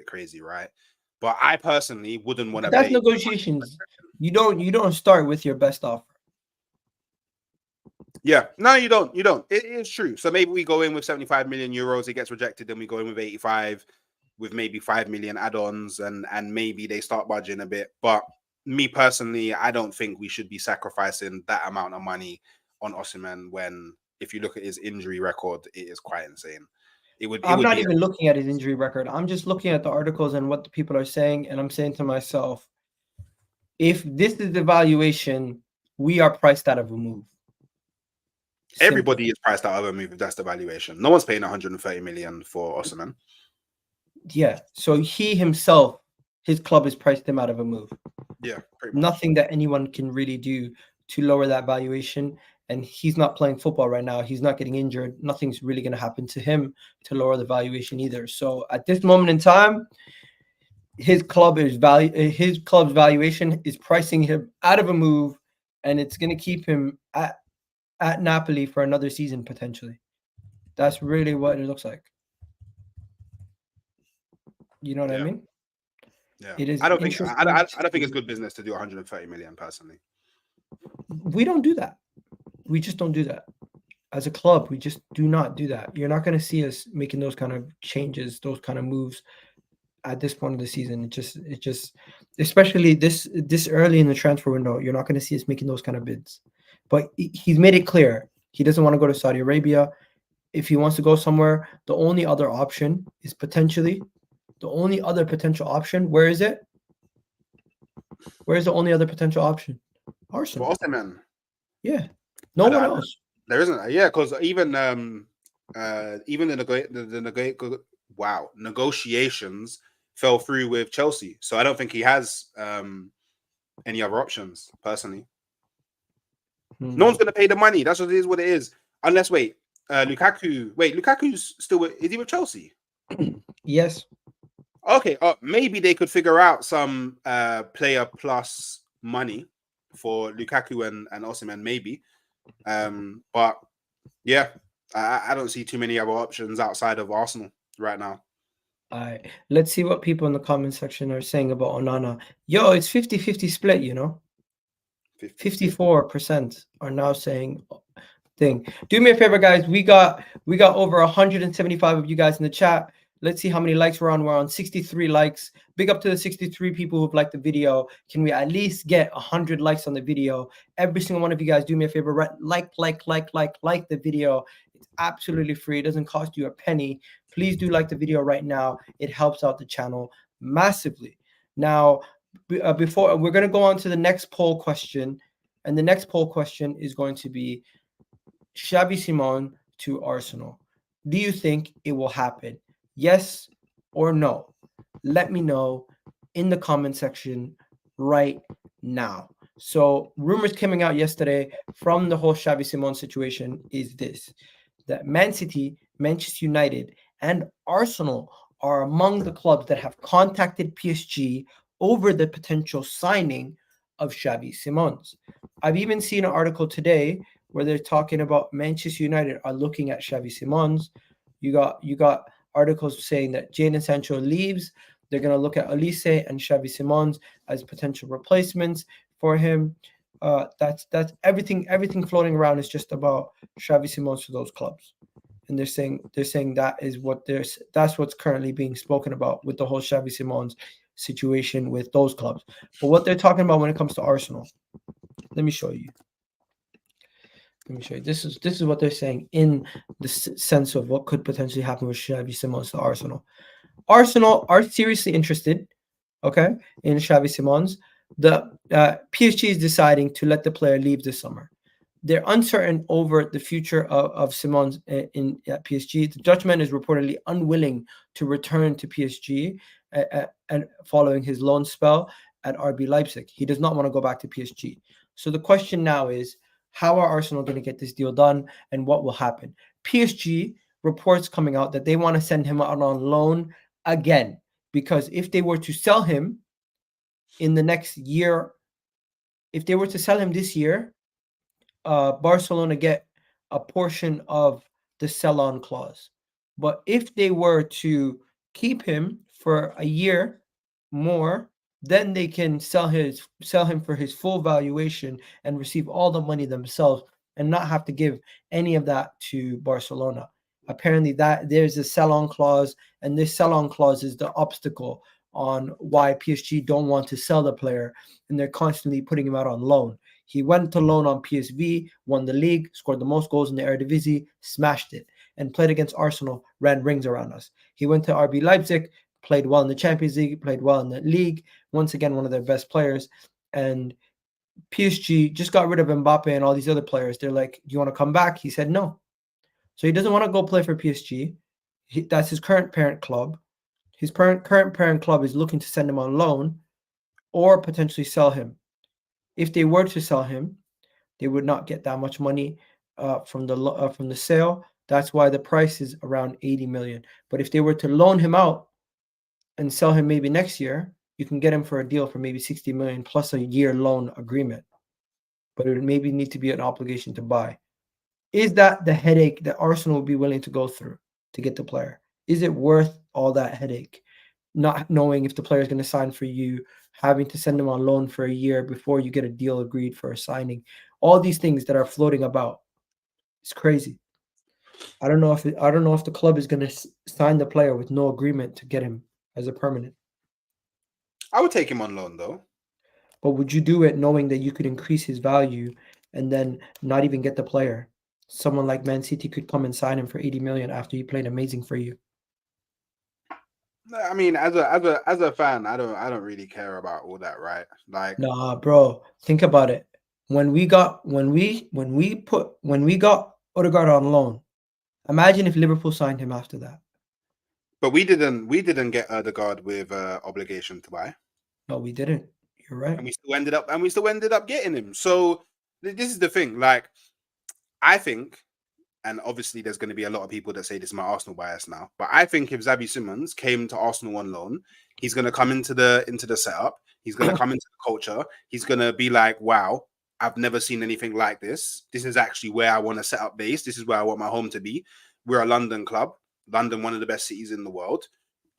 crazy, right? But I personally wouldn't want to. That's negotiations. You don't start with your best offer. Yeah, no, you don't. It is true. So maybe we go in with 75 million euros. It gets rejected. Then we go in with 85, with maybe 5 million add-ons, and maybe they start budging a bit. But me personally, I don't think we should be sacrificing that amount of money on Osimhen when, if you look at his injury record, it is quite insane. I'm not even looking at his injury record. I'm just looking at the articles and what the people are saying, and I'm saying to myself, if this is the valuation, we are priced out of a move. Everybody is priced out of a move if that's the valuation. No one's paying 130 million for Osimhen. Yeah, so he himself, his club has priced him out of a move. Yeah, pretty much. Nothing that anyone can really do to lower that valuation. And he's not playing football right now. He's not getting injured. Nothing's really going to happen to him to lower the valuation either. So at this moment in time, his club's valuation is pricing him out of a move, and it's going to keep him at Napoli for another season potentially. That's really what it looks like. You know what I mean? Yeah. It is. I don't think it's good business to do 130 million personally. We don't do that. We just don't do that. As a club, we just do not do that. You're not going to see us making those kind of changes, those kind of moves at this point of the season. It just, especially this early in the transfer window, you're not going to see us making those kind of bids. But he's made it clear he doesn't want to go to Saudi Arabia. If he wants to go somewhere, the only other option is potentially the only other potential option. Where is it? Where is the only other potential option? Arsenal. For Osimhen. Yeah. No one else. There isn't. Yeah, because even the negotiations fell through with Chelsea. So I don't think he has any other options, personally. No one's going to pay the money. That's what it is. Unless, Lukaku. Lukaku's still is he with Chelsea? Yes. Okay. Maybe they could figure out some player plus money for Lukaku and Osimhen, maybe. But yeah, I don't see too many other options outside of Arsenal right now. All right. Let's see what people in the comment section are saying about Onana. Yo, it's 50-50 split, 54% are now saying thing. Do me a favor, guys. We got over 175 of you guys in the chat. Let's see how many likes we're on. We're on 63 likes. Big up to the 63 people who've liked the video. Can we at least get 100 likes on the video? Every single one of you guys, do me a favor. Like the video. It's absolutely free. It doesn't cost you a penny. Please do like the video right now. It helps out the channel massively. Now, before we're going to go on to the next poll question. And the next poll question is going to be Xavi Simón to Arsenal. Do you think it will happen? Yes or no? Let me know in the comment section right now. So rumors coming out yesterday from the whole Xavi Simón situation is this, that Man City, Manchester United, and Arsenal are among the clubs that have contacted PSG over the potential signing of Xavi Simón. I've even seen an article today where they're talking about Manchester United are looking at Xavi Simón. You got articles saying that Jadon Sancho leaves. They're going to look at Elise and Xavi Simón as potential replacements for him. That's everything floating around is just about Xavi Simón for those clubs. And they're saying that's what's currently being spoken about with the whole Xavi Simón situation with those clubs. But what they're talking about when it comes to Arsenal, let me show you. This is what they're saying in the sense of what could potentially happen with Xavi Simón to Arsenal. Arsenal are seriously interested, okay, in Xavi Simón. The PSG is deciding to let the player leave this summer. They're uncertain over the future of Simón in PSG. The Dutchman is reportedly unwilling to return to PSG and following his loan spell at RB Leipzig. He does not want to go back to PSG. So the question now is, how are Arsenal going to get this deal done and what will happen? PSG reports coming out that they want to send him out on loan again, because if they were to sell him in the next year, if they were to sell him this year, Barcelona get a portion of the sell-on clause. But if they were to keep him for a year more, then they can sell him for his full valuation and receive all the money themselves and not have to give any of that to Barcelona. Apparently that there's a sell-on clause, and this sell-on clause is the obstacle on why PSG don't want to sell the player, and they're constantly putting him out on loan. He went to loan on PSV, won the league, scored the most goals in the Eredivisie, smashed it, and played against Arsenal, ran rings around us. He went to RB Leipzig, played well in the Champions League, played well in the league, once again, one of their best players. And PSG just got rid of Mbappe and all these other players. They're like, do you want to come back? He said no. So he doesn't want to go play for PSG. That's his current parent club. His current parent club is looking to send him on loan or potentially sell him. If they were to sell him, they would not get that much money from the sale. That's why the price is around 80 million. But if they were to loan him out and sell him maybe next year, you can get him for a deal for maybe 60 million plus a year loan agreement. But it would maybe need to be an obligation to buy. Is that the headache that Arsenal would be willing to go through to get the player? Is it worth all that headache? Not knowing if the player is going to sign for you, having to send him on loan for a year before you get a deal agreed for a signing. All these things that are floating about. It's crazy. I don't know if the club is going to sign the player with no agreement to get him as a permanent. I would take him on loan though. But would you do it knowing that you could increase his value and then not even get the player? Someone like Man City could come and sign him for 80 million after he played amazing for you. I mean, as a fan, I don't really care about all that, right? Like, nah, bro, think about it. When we got Odegaard on loan, imagine if Liverpool signed him after that. But we didn't get Odegaard with obligation to buy. No, we didn't. You're right. And we still ended up getting him. So this is the thing. Like, I think, and obviously there's going to be a lot of people that say this is my Arsenal bias now, but I think if Xavi Simons came to Arsenal on loan, he's going to come into the setup. He's going to come into the culture. He's going to be like, wow, I've never seen anything like this. This is actually where I want to set up base. This is where I want my home to be. We're a London club. London, one of the best cities in the world.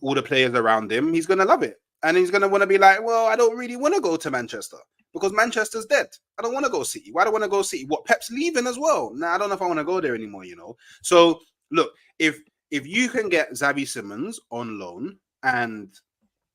All the players around him, he's going to love it. And he's going to want to be like, well, I don't really want to go to Manchester because Manchester's dead. I don't want to go City. Why do I want to go City? What, Pep's leaving as well? Nah, I don't know if I want to go there anymore, you know? So, look, if you can get Xavi Simons on loan and,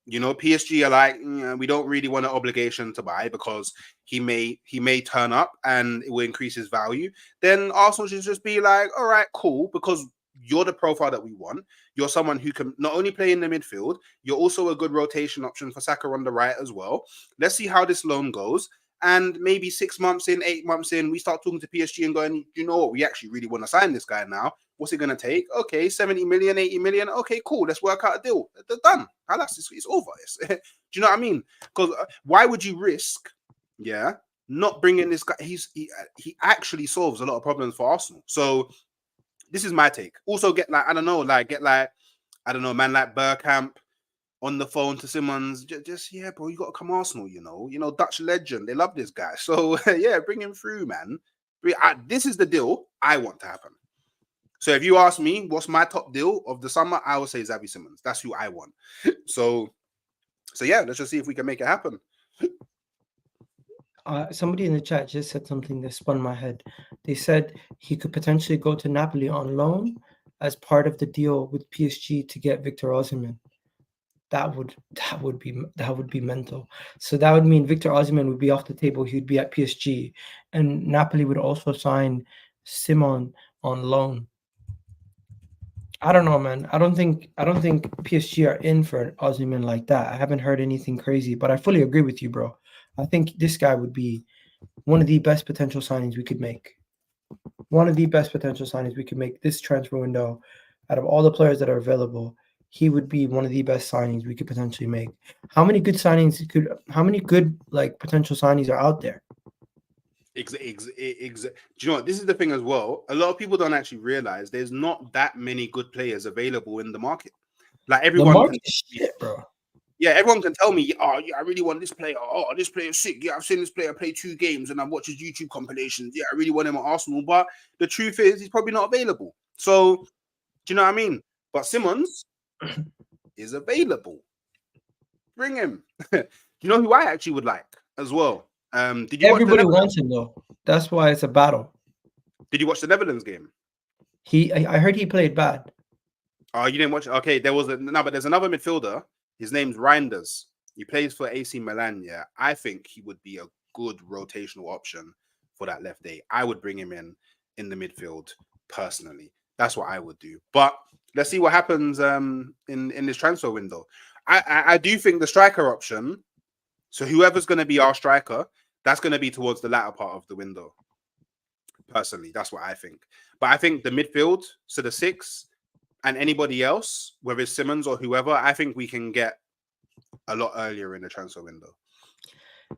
you know, PSG are like, we don't really want an obligation to buy because he may turn up and it will increase his value, then Arsenal should just be like, all right, cool, because you're the profile that we want. You're someone who can not only play in the midfield, you're also a good rotation option for Saka on the right as well. Let's see how this loan goes. And maybe 6 months in, 8 months in, we start talking to PSG and going, you know what, we actually really want to sign this guy now. What's it going to take? Okay, 70 million, 80 million. Okay, cool. Let's work out a deal. They're done. It's over. Do you know what I mean? Because why would you risk, not bringing this guy? He actually solves a lot of problems for Arsenal. So this is my take. Also, get man like Bergkamp on the phone to Simons. Just bro, you got to come Arsenal. You know, Dutch legend. They love this guy. So bring him through, man. This is the deal I want to happen. So if you ask me, what's my top deal of the summer? I would say Xavi Simons. That's who I want. So let's just see if we can make it happen. Somebody in the chat just said something that spun my head. They said he could potentially go to Napoli on loan as part of the deal with PSG to get Victor Osimhen. That would be mental. So that would mean Victor Osimhen would be off the table. He would be at PSG, and Napoli would also sign Simon on loan. I don't know, man. I don't think PSG are in for Osimhen like that. I haven't heard anything crazy, but I fully agree with you, bro. I think this guy would be one of the best potential signings we could make. One of the best potential signings we could make this transfer window. Out of all the players that are available, he would be one of the best signings we could potentially make. How many good potential signings are out there? Do you know what? This is the thing as well. A lot of people don't actually realize there's not that many good players available in the market. Like everyone can shit, bro. Yeah, everyone can tell me, oh, yeah, I really want this player. Oh, this player's sick. Yeah, I've seen this player play 2 games and I've watched his YouTube compilations. Yeah, I really want him at Arsenal. But the truth is, he's probably not available. So, do you know what I mean? But Simons is available. Bring him. Do you know who I actually would like as well? Everybody wants him, though. That's why it's a battle. Did you watch the Netherlands game? I heard he played bad. Oh, you didn't watch it? Okay, but there's another midfielder. His name's Reinders. He plays for AC Milan. Yeah, I think he would be a good rotational option for that left day. I would bring him in the midfield personally. That's what I would do. But let's see what happens in this transfer window. I do think the striker option. So whoever's going to be our striker, that's going to be towards the latter part of the window. Personally, that's what I think. But I think the midfield, so the 6. And anybody else, whether it's Simons or whoever, I think we can get a lot earlier in the transfer window.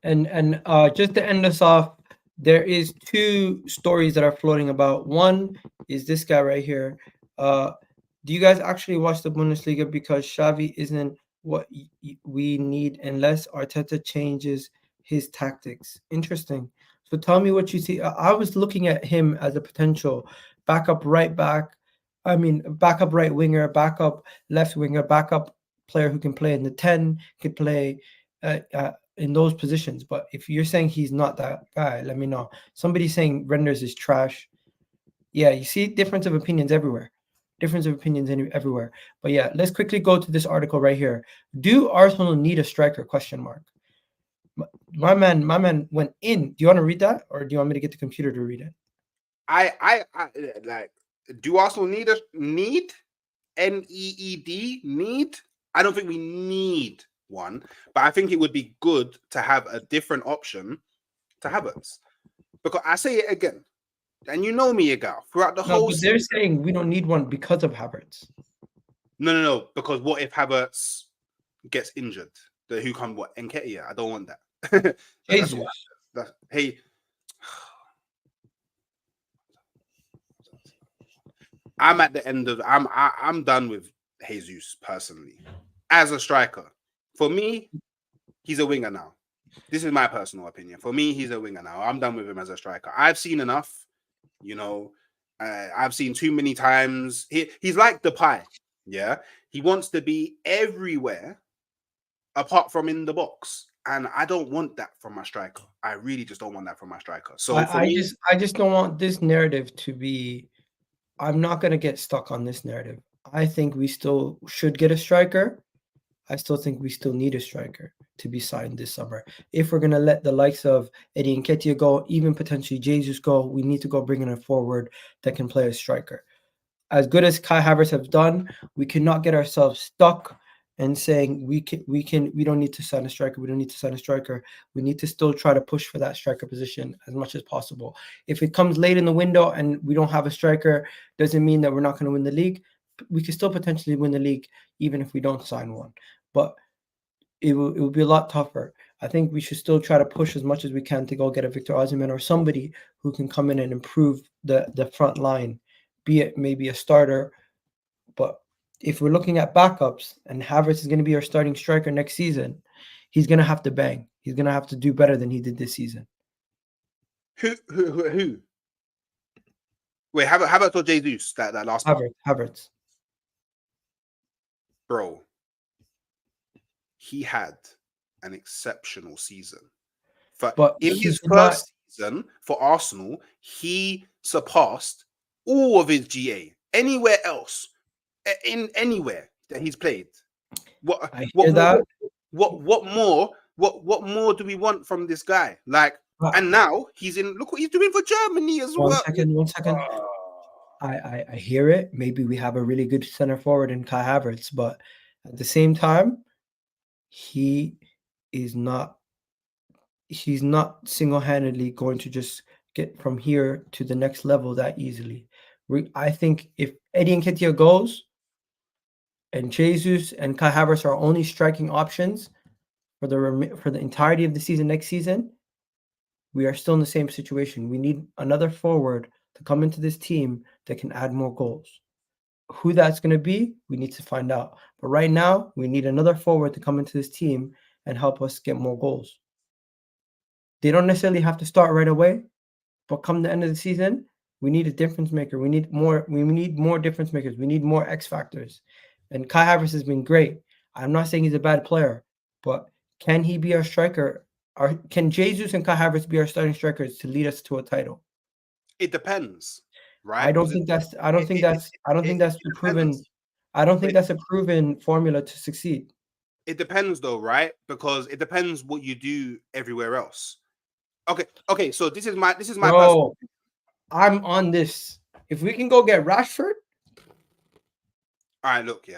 And just to end us off, there is 2 stories that are floating about. One is this guy right here. Do you guys actually watch the Bundesliga? Because Xavi isn't what we need unless Arteta changes his tactics. Interesting. So tell me what you see. I was looking at him as a potential backup right back. Backup right winger, backup left winger, backup player who can play in the 10, could play in those positions. But if you're saying he's not that guy, let me know. Somebody saying Renders is trash. Yeah, you see difference of opinions everywhere. Difference of opinions everywhere. But yeah, let's quickly go to this article right here. Do Arsenal need a striker? Question mark. My man went in. Do you want to read that, or do you want me to get the computer to read it? I like. Do Arsenal need need? Need? I don't think we need one, but I think it would be good to have a different option to Havertz. Because I say it again, and you know me, Egal, throughout the whole but they're saying we don't need one because of Havertz. No. Because what if Havertz gets injured? Who come what? Nketiah? I don't want that. Hey, I'm at the end of. I'm done with Jesus personally as a striker. For me, he's a winger now. This is my personal opinion. For me, he's a winger now. I'm done with him as a striker. I've seen enough. You know, I've seen too many times. He's like Depay. Yeah, he wants to be everywhere apart from in the box, and I don't want that from my striker. I really just don't want that from my striker. So I just don't want this narrative to be. I'm not going to get stuck on this narrative. I think we still should get a striker. I still think we still need a striker to be signed this summer. If we're going to let the likes of Eddie Nketiah go, even potentially Jesus go, we need to go bring in a forward that can play a striker. As good as Kai Havertz has done, we cannot get ourselves stuck and saying we don't need to sign a striker. We don't need to sign a striker. We need to still try to push for that striker position as much as possible. If it comes late in the window and we don't have a striker, doesn't mean that we're not going to win the league. We could still potentially win the league even if we don't sign one. But it will be a lot tougher. I think we should still try to push as much as we can to go get a Victor Osimhen or somebody who can come in and improve the front line, be it maybe a starter. But if we're looking at backups and Havertz is going to be our starting striker next season, he's going to have to bang. He's going to have to do better than he did this season. Who? Wait, Havertz or Jesus? That last one? Havertz. Bro, he had an exceptional season. But in his first season for Arsenal, he surpassed all of his GA. Anywhere else, anywhere that he's played. What more do we want from this guy? Like, and now he's in. Look what he's doing for Germany as well. One second. I hear it. Maybe we have a really good center forward in Kai Havertz, but at the same time, he's not single-handedly going to just get from here to the next level that easily. I think if Eddie Nketiah goes and Jesus and Kai Havertz are only striking options for the entirety of the season next season, we are still in the same situation. We need another forward to come into this team that can add more goals. Who that's going to be, we need to find out. But right now, we need another forward to come into this team and help us get more goals. They don't necessarily have to start right away, but come the end of the season, we need a difference maker. We need more difference makers. We need more X factors. And Kai Havertz has been great. I'm not saying he's a bad player, but can he be our striker? Or can Jesus and Kai Havertz be our starting strikers to lead us to a title? It depends, right? I don't think that's a proven formula to succeed. It depends though, right? Because it depends what you do everywhere else. Okay. So this is my Bro, I'm on this. If we can go get Rashford. All right, look.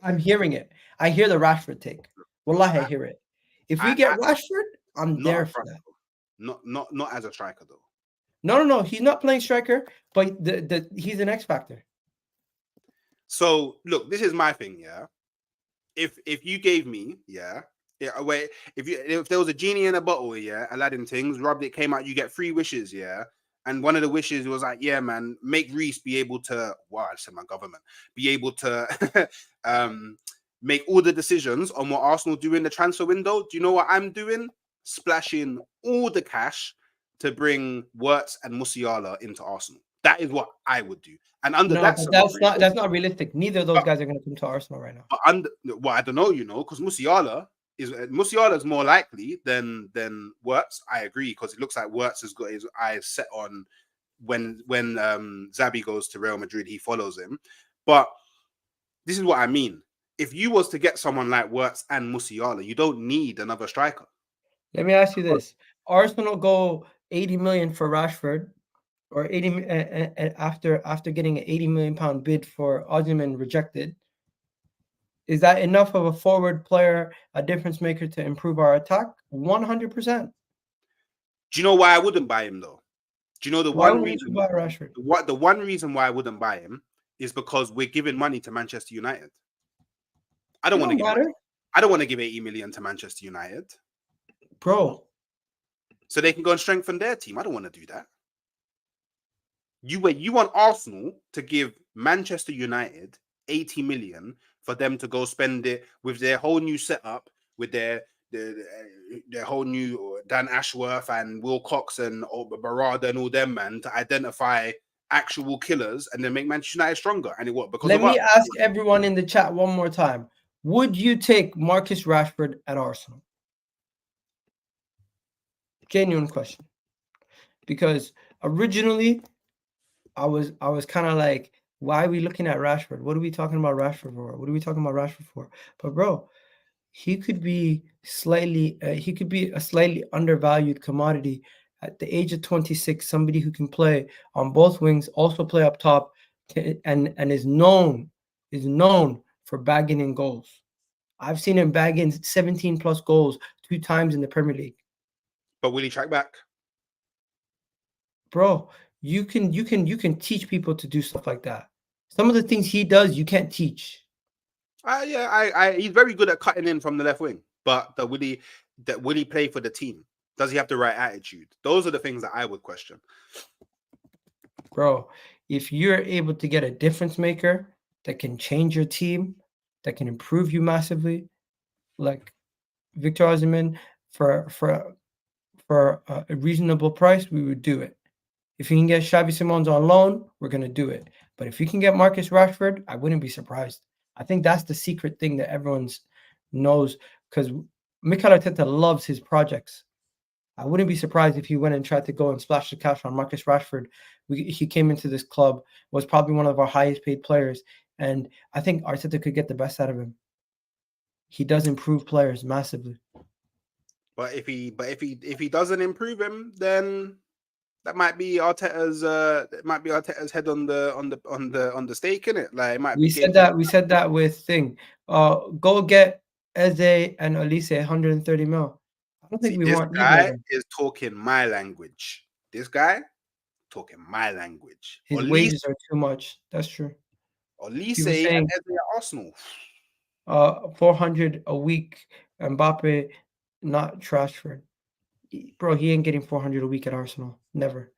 I'm hearing it. I hear the Rashford take. Wallahi, I hear it. If we get Rashford, I'm there for that. Not as a striker though. No. He's not playing striker, but he's an X factor. So look, this is my thing, yeah. If you gave me, if there was a genie in a bottle, yeah, Aladdin things, rubbed it, came out, you get 3 wishes, yeah. And one of the wishes was like, yeah, man, make Reece be able to, I said my government, be able to make all the decisions on what Arsenal do in the transfer window. Do you know what I'm doing? Splashing all the cash to bring Wirtz and Musiala into Arsenal. That is what I would do. And that's not realistic. Neither of those guys are going to come to Arsenal right now. But I don't know, because Musiala is Musiala's more likely than Wirtz. I agree, because it looks like Wirtz has got his eyes set on when Xavi goes to Real Madrid, he follows him. But this is what I mean. If you was to get someone like Wirtz and Musiala, you don't need another striker. Let me ask you this: Arsenal go 80 million for Rashford, or 80 after getting an 80 million pound bid for Osimhen rejected. Is that enough of a forward player, a difference maker to improve our attack? 100%. Do you know why I wouldn't buy him though? Do you know the Why one wouldn't reason? you buy Rashford? The one reason why I wouldn't buy him is because we're giving money to Manchester United. I don't want to give 80 million to Manchester United, bro. So they can go and strengthen their team. I don't want to do that. You want Arsenal to give Manchester United 80 million for them to go spend it with their whole new setup, with their whole new Dan Ashworth and Will Cox and Barada and all them, man, to identify actual killers and then make Manchester United stronger. And it what? Because let me ask everyone in the chat one more time: would you take Marcus Rashford at Arsenal? Genuine question. Because originally I was kind of like, why are we looking at Rashford? What are we talking about Rashford for? What are we talking about Rashford for? But bro, he could be a slightly undervalued commodity at the age of 26. Somebody who can play on both wings, also play up top, and is known for bagging in goals. I've seen him bag in 17 plus goals 2 times in the Premier League. But will he track back? Bro, you can teach people to do stuff like that. Some of the things he does, you can't teach. He's very good at cutting in from the left wing, but will he play for the team? Does he have the right attitude? Those are the things that I would question. Bro, if you're able to get a difference maker that can change your team, that can improve you massively, like Victor Osimhen, for a reasonable price, we would do it. If you can get Xavi Simons on loan, we're going to do it. But if you can get Marcus Rashford, I wouldn't be surprised. I think that's the secret thing that everyone knows, because Mikel Arteta loves his projects. I wouldn't be surprised if he went and tried to go and splash the cash on Marcus Rashford. He came into this club, was probably one of our highest paid players, and I think Arteta could get the best out of him. He does improve players massively. But if he doesn't improve him, then that might be Arteta's head on the stake, innit? Like, it might we be said that with thing. Go get Eze and Olise 130 mil. I don't think we want. This guy is talking my language. This guy talking my language. His wages are too much. That's true. Olise and Eze at Arsenal. 400 a week. Mbappe, not Rashford. Bro, he ain't getting 400 a week at Arsenal. Never.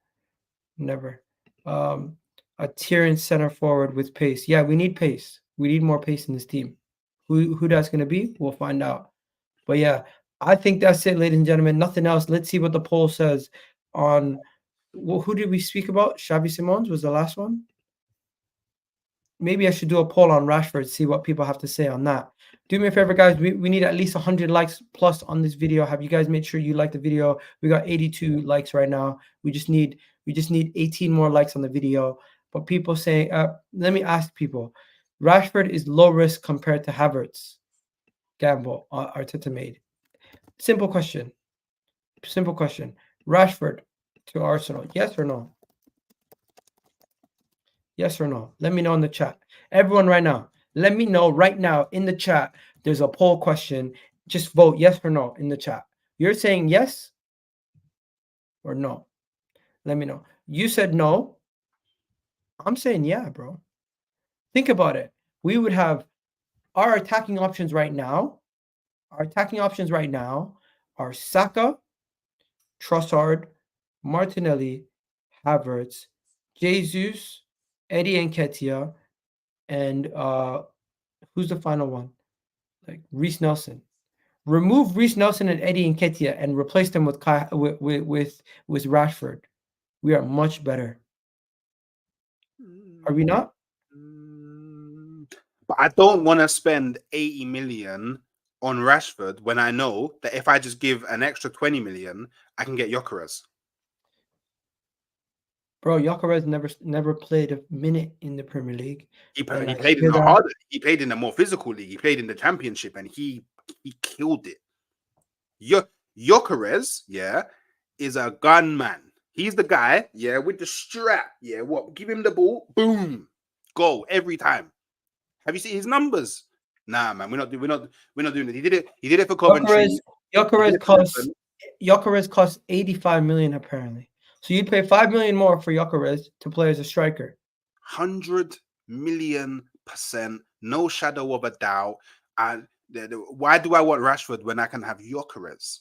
A tier center forward with pace. Yeah, we need pace. We need more pace in this team. Who that's going to be, we'll find out. But yeah, I think that's it, ladies and gentlemen. Nothing else. Let's see what the poll says on. Who did we speak about? Xavi Simons was the last one. Maybe I should do a poll on Rashford, see what people have to say on that. Do me a favor, guys. We need at least 100 likes plus on this video. Have you guys made sure you like the video? We got 82 likes right now. We just need 18 more likes on the video. But people saying, let me ask people. Rashford is low risk compared to Havertz. Gamble Arteta made. Simple question. Rashford to Arsenal, yes or no? Yes or no? Let me know in the chat. Everyone right now, let me know right now in the chat. There's a poll question. Just vote yes or no in the chat. You're saying yes or no? Let me know. You said no. I'm saying yeah, bro. Think about it. We would have our attacking options right now. Our attacking options right now are Saka, Trossard, Martinelli, Havertz, Jesus, Eddie Nketiah, and who's the final one? Like Reece Nelson. Remove Reece Nelson and Eddie Nketiah and replace them with Rashford. We are much better. Are we not? But I don't want to spend 80 million on Rashford when I know that if I just give an extra 20 million, I can get Gyokeres. Bro, Gyokeres never played a minute in the Premier League. He played in the that. harder. He played in the more physical league. He played in the Championship, and he killed it. Gyokeres, yeah, is a gunman. He's the guy, yeah, with the strap. Yeah, what? Give him the ball, boom, go every time. Have you seen his numbers? Nah, man, we're not doing it. He did it for Coventry. Gyokeres costs 85 million apparently. So you'd pay 5 million more for Gyokeres to play as a striker. 100 million%, no shadow of a doubt. And why do I want Rashford when I can have Gyokeres?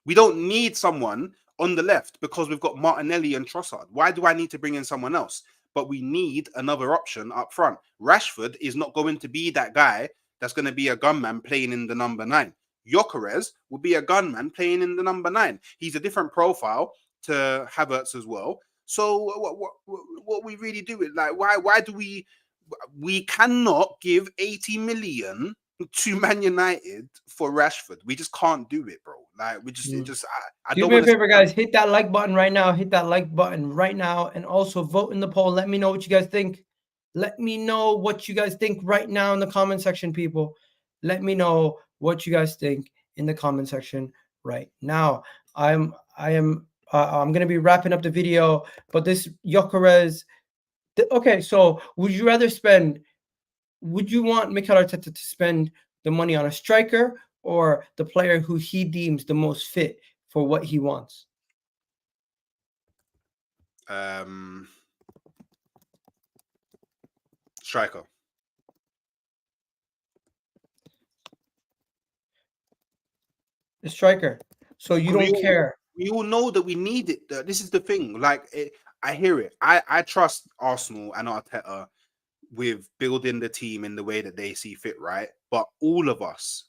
We don't need someone on the left because we've got Martinelli and Trossard. Why do I need to bring in someone else? But we need another option up front. Rashford is not going to be that guy that's going to be a gunman playing in the number 9. Gyokeres will be a gunman playing in the number 9. He's a different profile to Havertz as well. So what we really do is like, why do we cannot give 80 million to Man United for Rashford? We just can't do it, bro. Like we just, I do me a favor, guys. Hit that like button right now. Hit that like button right now, and also vote in the poll. Let me know what you guys think. Let me know what you guys think right now in the comment section, people. Let me know what you guys think in the comment section right now. I'm gonna be wrapping up the video, but this Gyokeres. Okay, so would you want Mikel Arteta to spend the money on a striker or the player who he deems the most fit for what he wants? Striker. The striker. So you don't care. We all know that we need it. This is the thing. Like, I hear it. I trust Arsenal and Arteta with building the team in the way that they see fit, right? But all of us,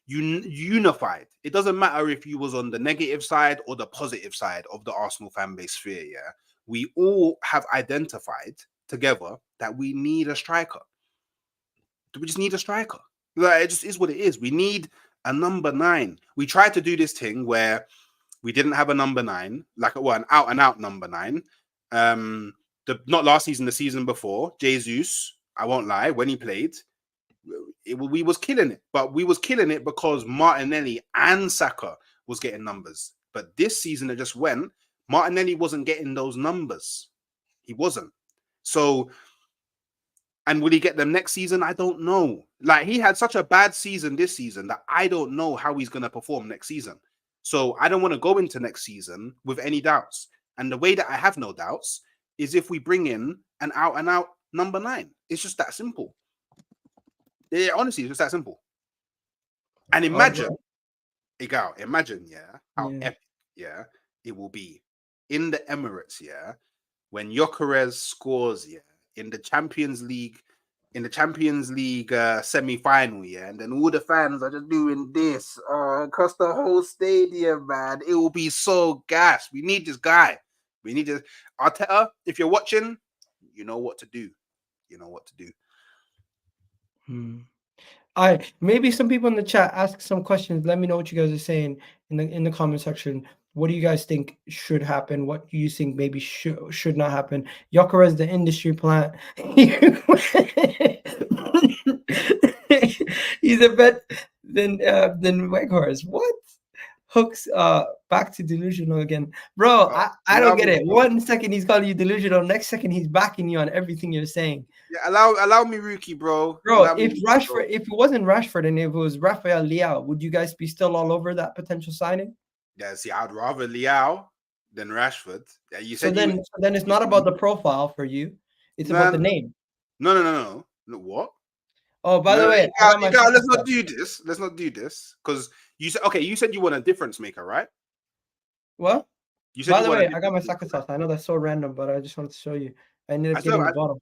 unified. It doesn't matter if you was on the negative side or the positive side of the Arsenal fan base sphere, yeah? We all have identified together that we need a striker. We just need a striker. Like, it just is what it is. We need a number 9. We tried to do this thing where we didn't have a number 9, like an out-and-out number 9. Not last season, the season before, Jesus, I won't lie, when he played, we was killing it. But we was killing it because Martinelli and Saka was getting numbers. But this season that just went, Martinelli wasn't getting those numbers. He wasn't. So, and will he get them next season? I don't know. Like, he had such a bad season this season that I don't know how he's going to perform next season. So I don't want to go into next season with any doubts. And the way that I have no doubts is if we bring in an out-and-out number 9. It's just that simple. Yeah, honestly, it's just that simple. And imagine, how epic, it will be in the Emirates, when Gyokeres scores, in the Champions League semi-final, and then all the fans are just doing this across the whole stadium, man. It will be so gas. We need this guy. We need this. Arteta, if you're watching, you know what to do. Maybe some people in the chat ask some questions. Let me know what you guys are saying in the comment section. What do you guys think should happen? What do you think maybe should not happen? Gyokeres, the industry plant. He's a bet than Weghorst. What? Hooks back to delusional again. Bro, I don't get it. 1 second he's calling you delusional, next second he's backing you on everything you're saying. Yeah, allow me Rookie, bro. If it wasn't Rashford and if it was Rafael Leao, would you guys be still all over that potential signing? Yeah, see, I'd rather Leao than Rashford. Yeah, you said then it's not about the profile for you. It's about the name. No. What? Oh, by the way, let's not do this. Let's not do this. Because you said you want a difference maker, right? What? By the way, I got my Saka sauce. I know that's so random, but I just wanted to show you. I ended up getting the bottom.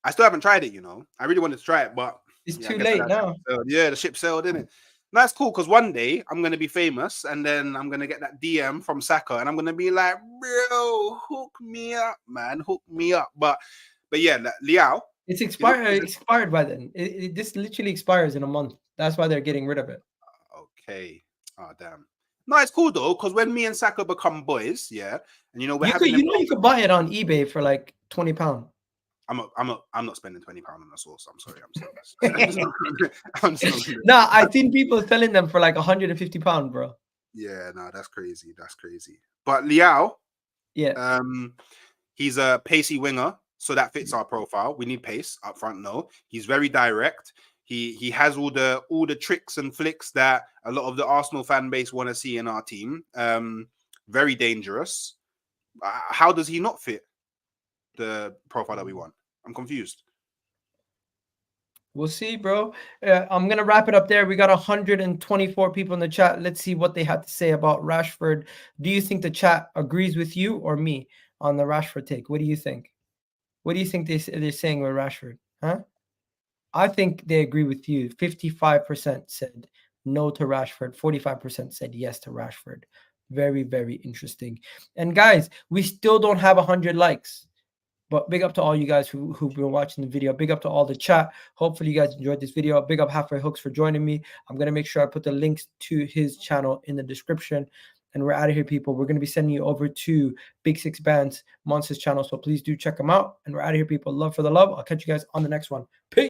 I still haven't tried it, I really wanted to try it, but it's too late now. The ship sailed, didn't it? That's cool, because one day I'm going to be famous, and then I'm going to get that DM from Saka, and I'm going to be like, bro, hook me up, man, hook me up. But yeah, Leao. It's expired by then. This literally expires in a month. That's why they're getting rid of it. Okay. Oh, damn. No, it's cool though, because when me and Saka become boys, yeah, and we're You having could, you could buy it on eBay for like £20. I'm not spending £20 on the sauce. I'm sorry. I'm just not gonna. Nah, I've seen people selling them for like £150, bro. Yeah, no, that's crazy. That's crazy. But Liao, yeah, he's a pacey winger, so that fits our profile. We need pace up front. No, he's very direct. He has all the tricks and flicks that a lot of the Arsenal fan base want to see in our team. Very dangerous. How does he not fit the profile that we want? I'm confused. We'll see, bro. I'm going to wrap it up there. We got 124 people in the chat. Let's see what they had to say about Rashford. Do you think the chat agrees with you or me on the Rashford take? What do you think? What do you think they're saying with Rashford? Huh? I think they agree with you. 55% said no to Rashford. 45% said yes to Rashford. Very, very interesting. And guys, we still don't have 100 likes. But big up to all you guys who've been watching the video. Big up to all the chat. Hopefully you guys enjoyed this video. Big up Halfway Hooks for joining me. I'm going to make sure I put the links to his channel in the description. And we're out of here, people. We're going to be sending you over to Big Six Band's Monsters channel. So please do check them out. And we're out of here, people. Love for the love. I'll catch you guys on the next one. Peace.